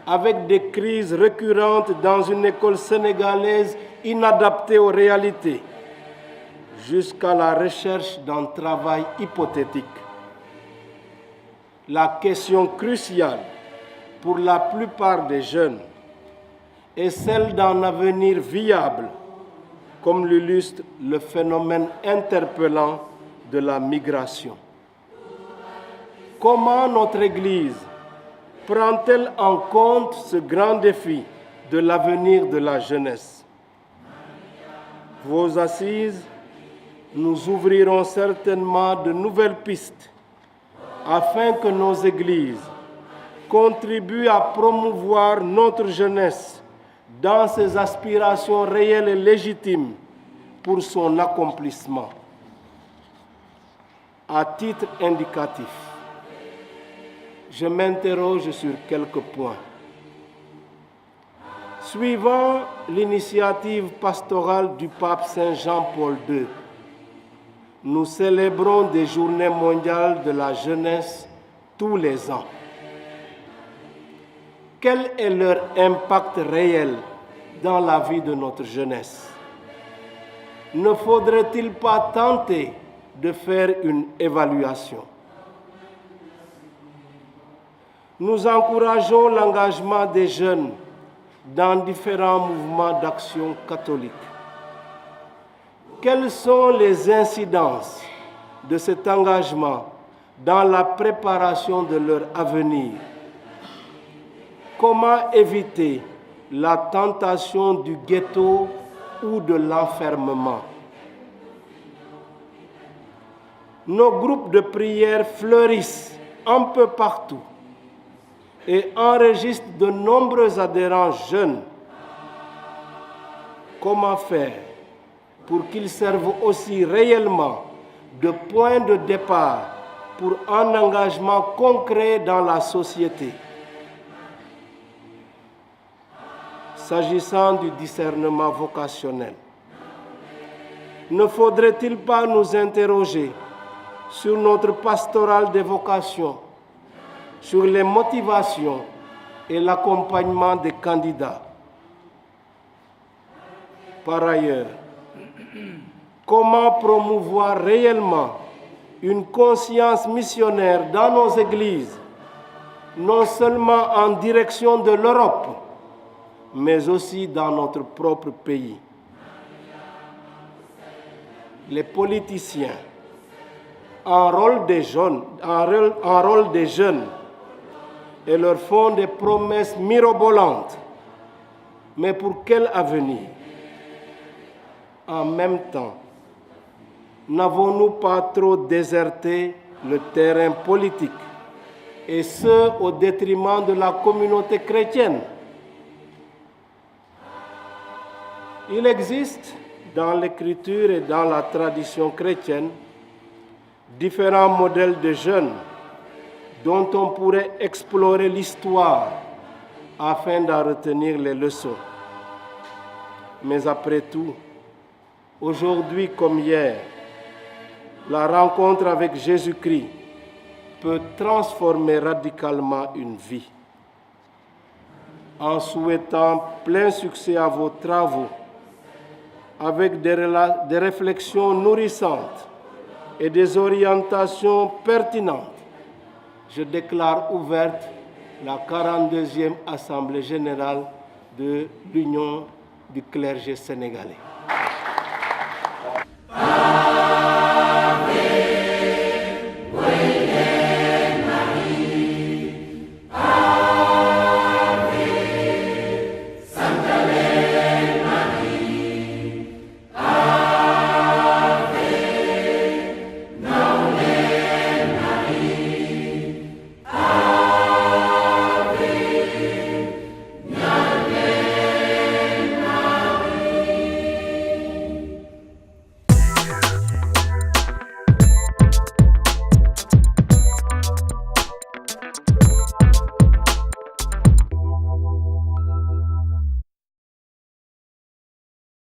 avec des crises récurrentes dans une école sénégalaise inadaptée aux réalités, jusqu'à la recherche d'un travail hypothétique. La question cruciale pour la plupart des jeunes est celle d'un avenir viable, comme l'illustre le phénomène interpellant de la migration. Comment notre Église prend-elle en compte ce grand défi de l'avenir de la jeunesse? Vos assises nous ouvriront certainement de nouvelles pistes afin que nos églises contribuent à promouvoir notre jeunesse dans ses aspirations réelles et légitimes pour son accomplissement. À titre indicatif, je m'interroge sur quelques points. Suivant l'initiative pastorale du pape Saint Jean-Paul II, nous célébrons des journées mondiales de la jeunesse tous les ans. Quel est leur impact réel dans la vie de notre jeunesse? Ne faudrait-il pas tenter de faire une évaluation? Nous encourageons l'engagement des jeunes dans différents mouvements d'action catholique. Quelles sont les incidences de cet engagement dans la préparation de leur avenir? Comment éviter la tentation du ghetto ou de l'enfermement? Nos groupes de prière fleurissent un peu partout et enregistrent de nombreux adhérents jeunes. Comment faire pour qu'ils servent aussi réellement de point de départ pour un engagement concret dans la société? S'agissant du discernement vocationnel, ne faudrait-il pas nous interroger sur notre pastoral des vocations, sur les motivations et l'accompagnement des candidats? Par ailleurs, comment promouvoir réellement une conscience missionnaire dans nos églises, non seulement en direction de l'Europe, mais aussi dans notre propre pays? Les politiciens, en rôle des jeunes, et leur font des promesses mirobolantes. Mais pour quel avenir? En même temps, n'avons-nous pas trop déserté le terrain politique, et ce au détriment de la communauté chrétienne? Il existe dans l'Écriture et dans la tradition chrétienne différents modèles de jeunes dont on pourrait explorer l'histoire afin d'en retenir les leçons. Mais après tout, aujourd'hui comme hier, la rencontre avec Jésus-Christ peut transformer radicalement une vie. En souhaitant plein succès à vos travaux, avec des réflexions nourrissantes et des orientations pertinentes, je déclare ouverte la 42e Assemblée générale de l'Union du clergé sénégalais.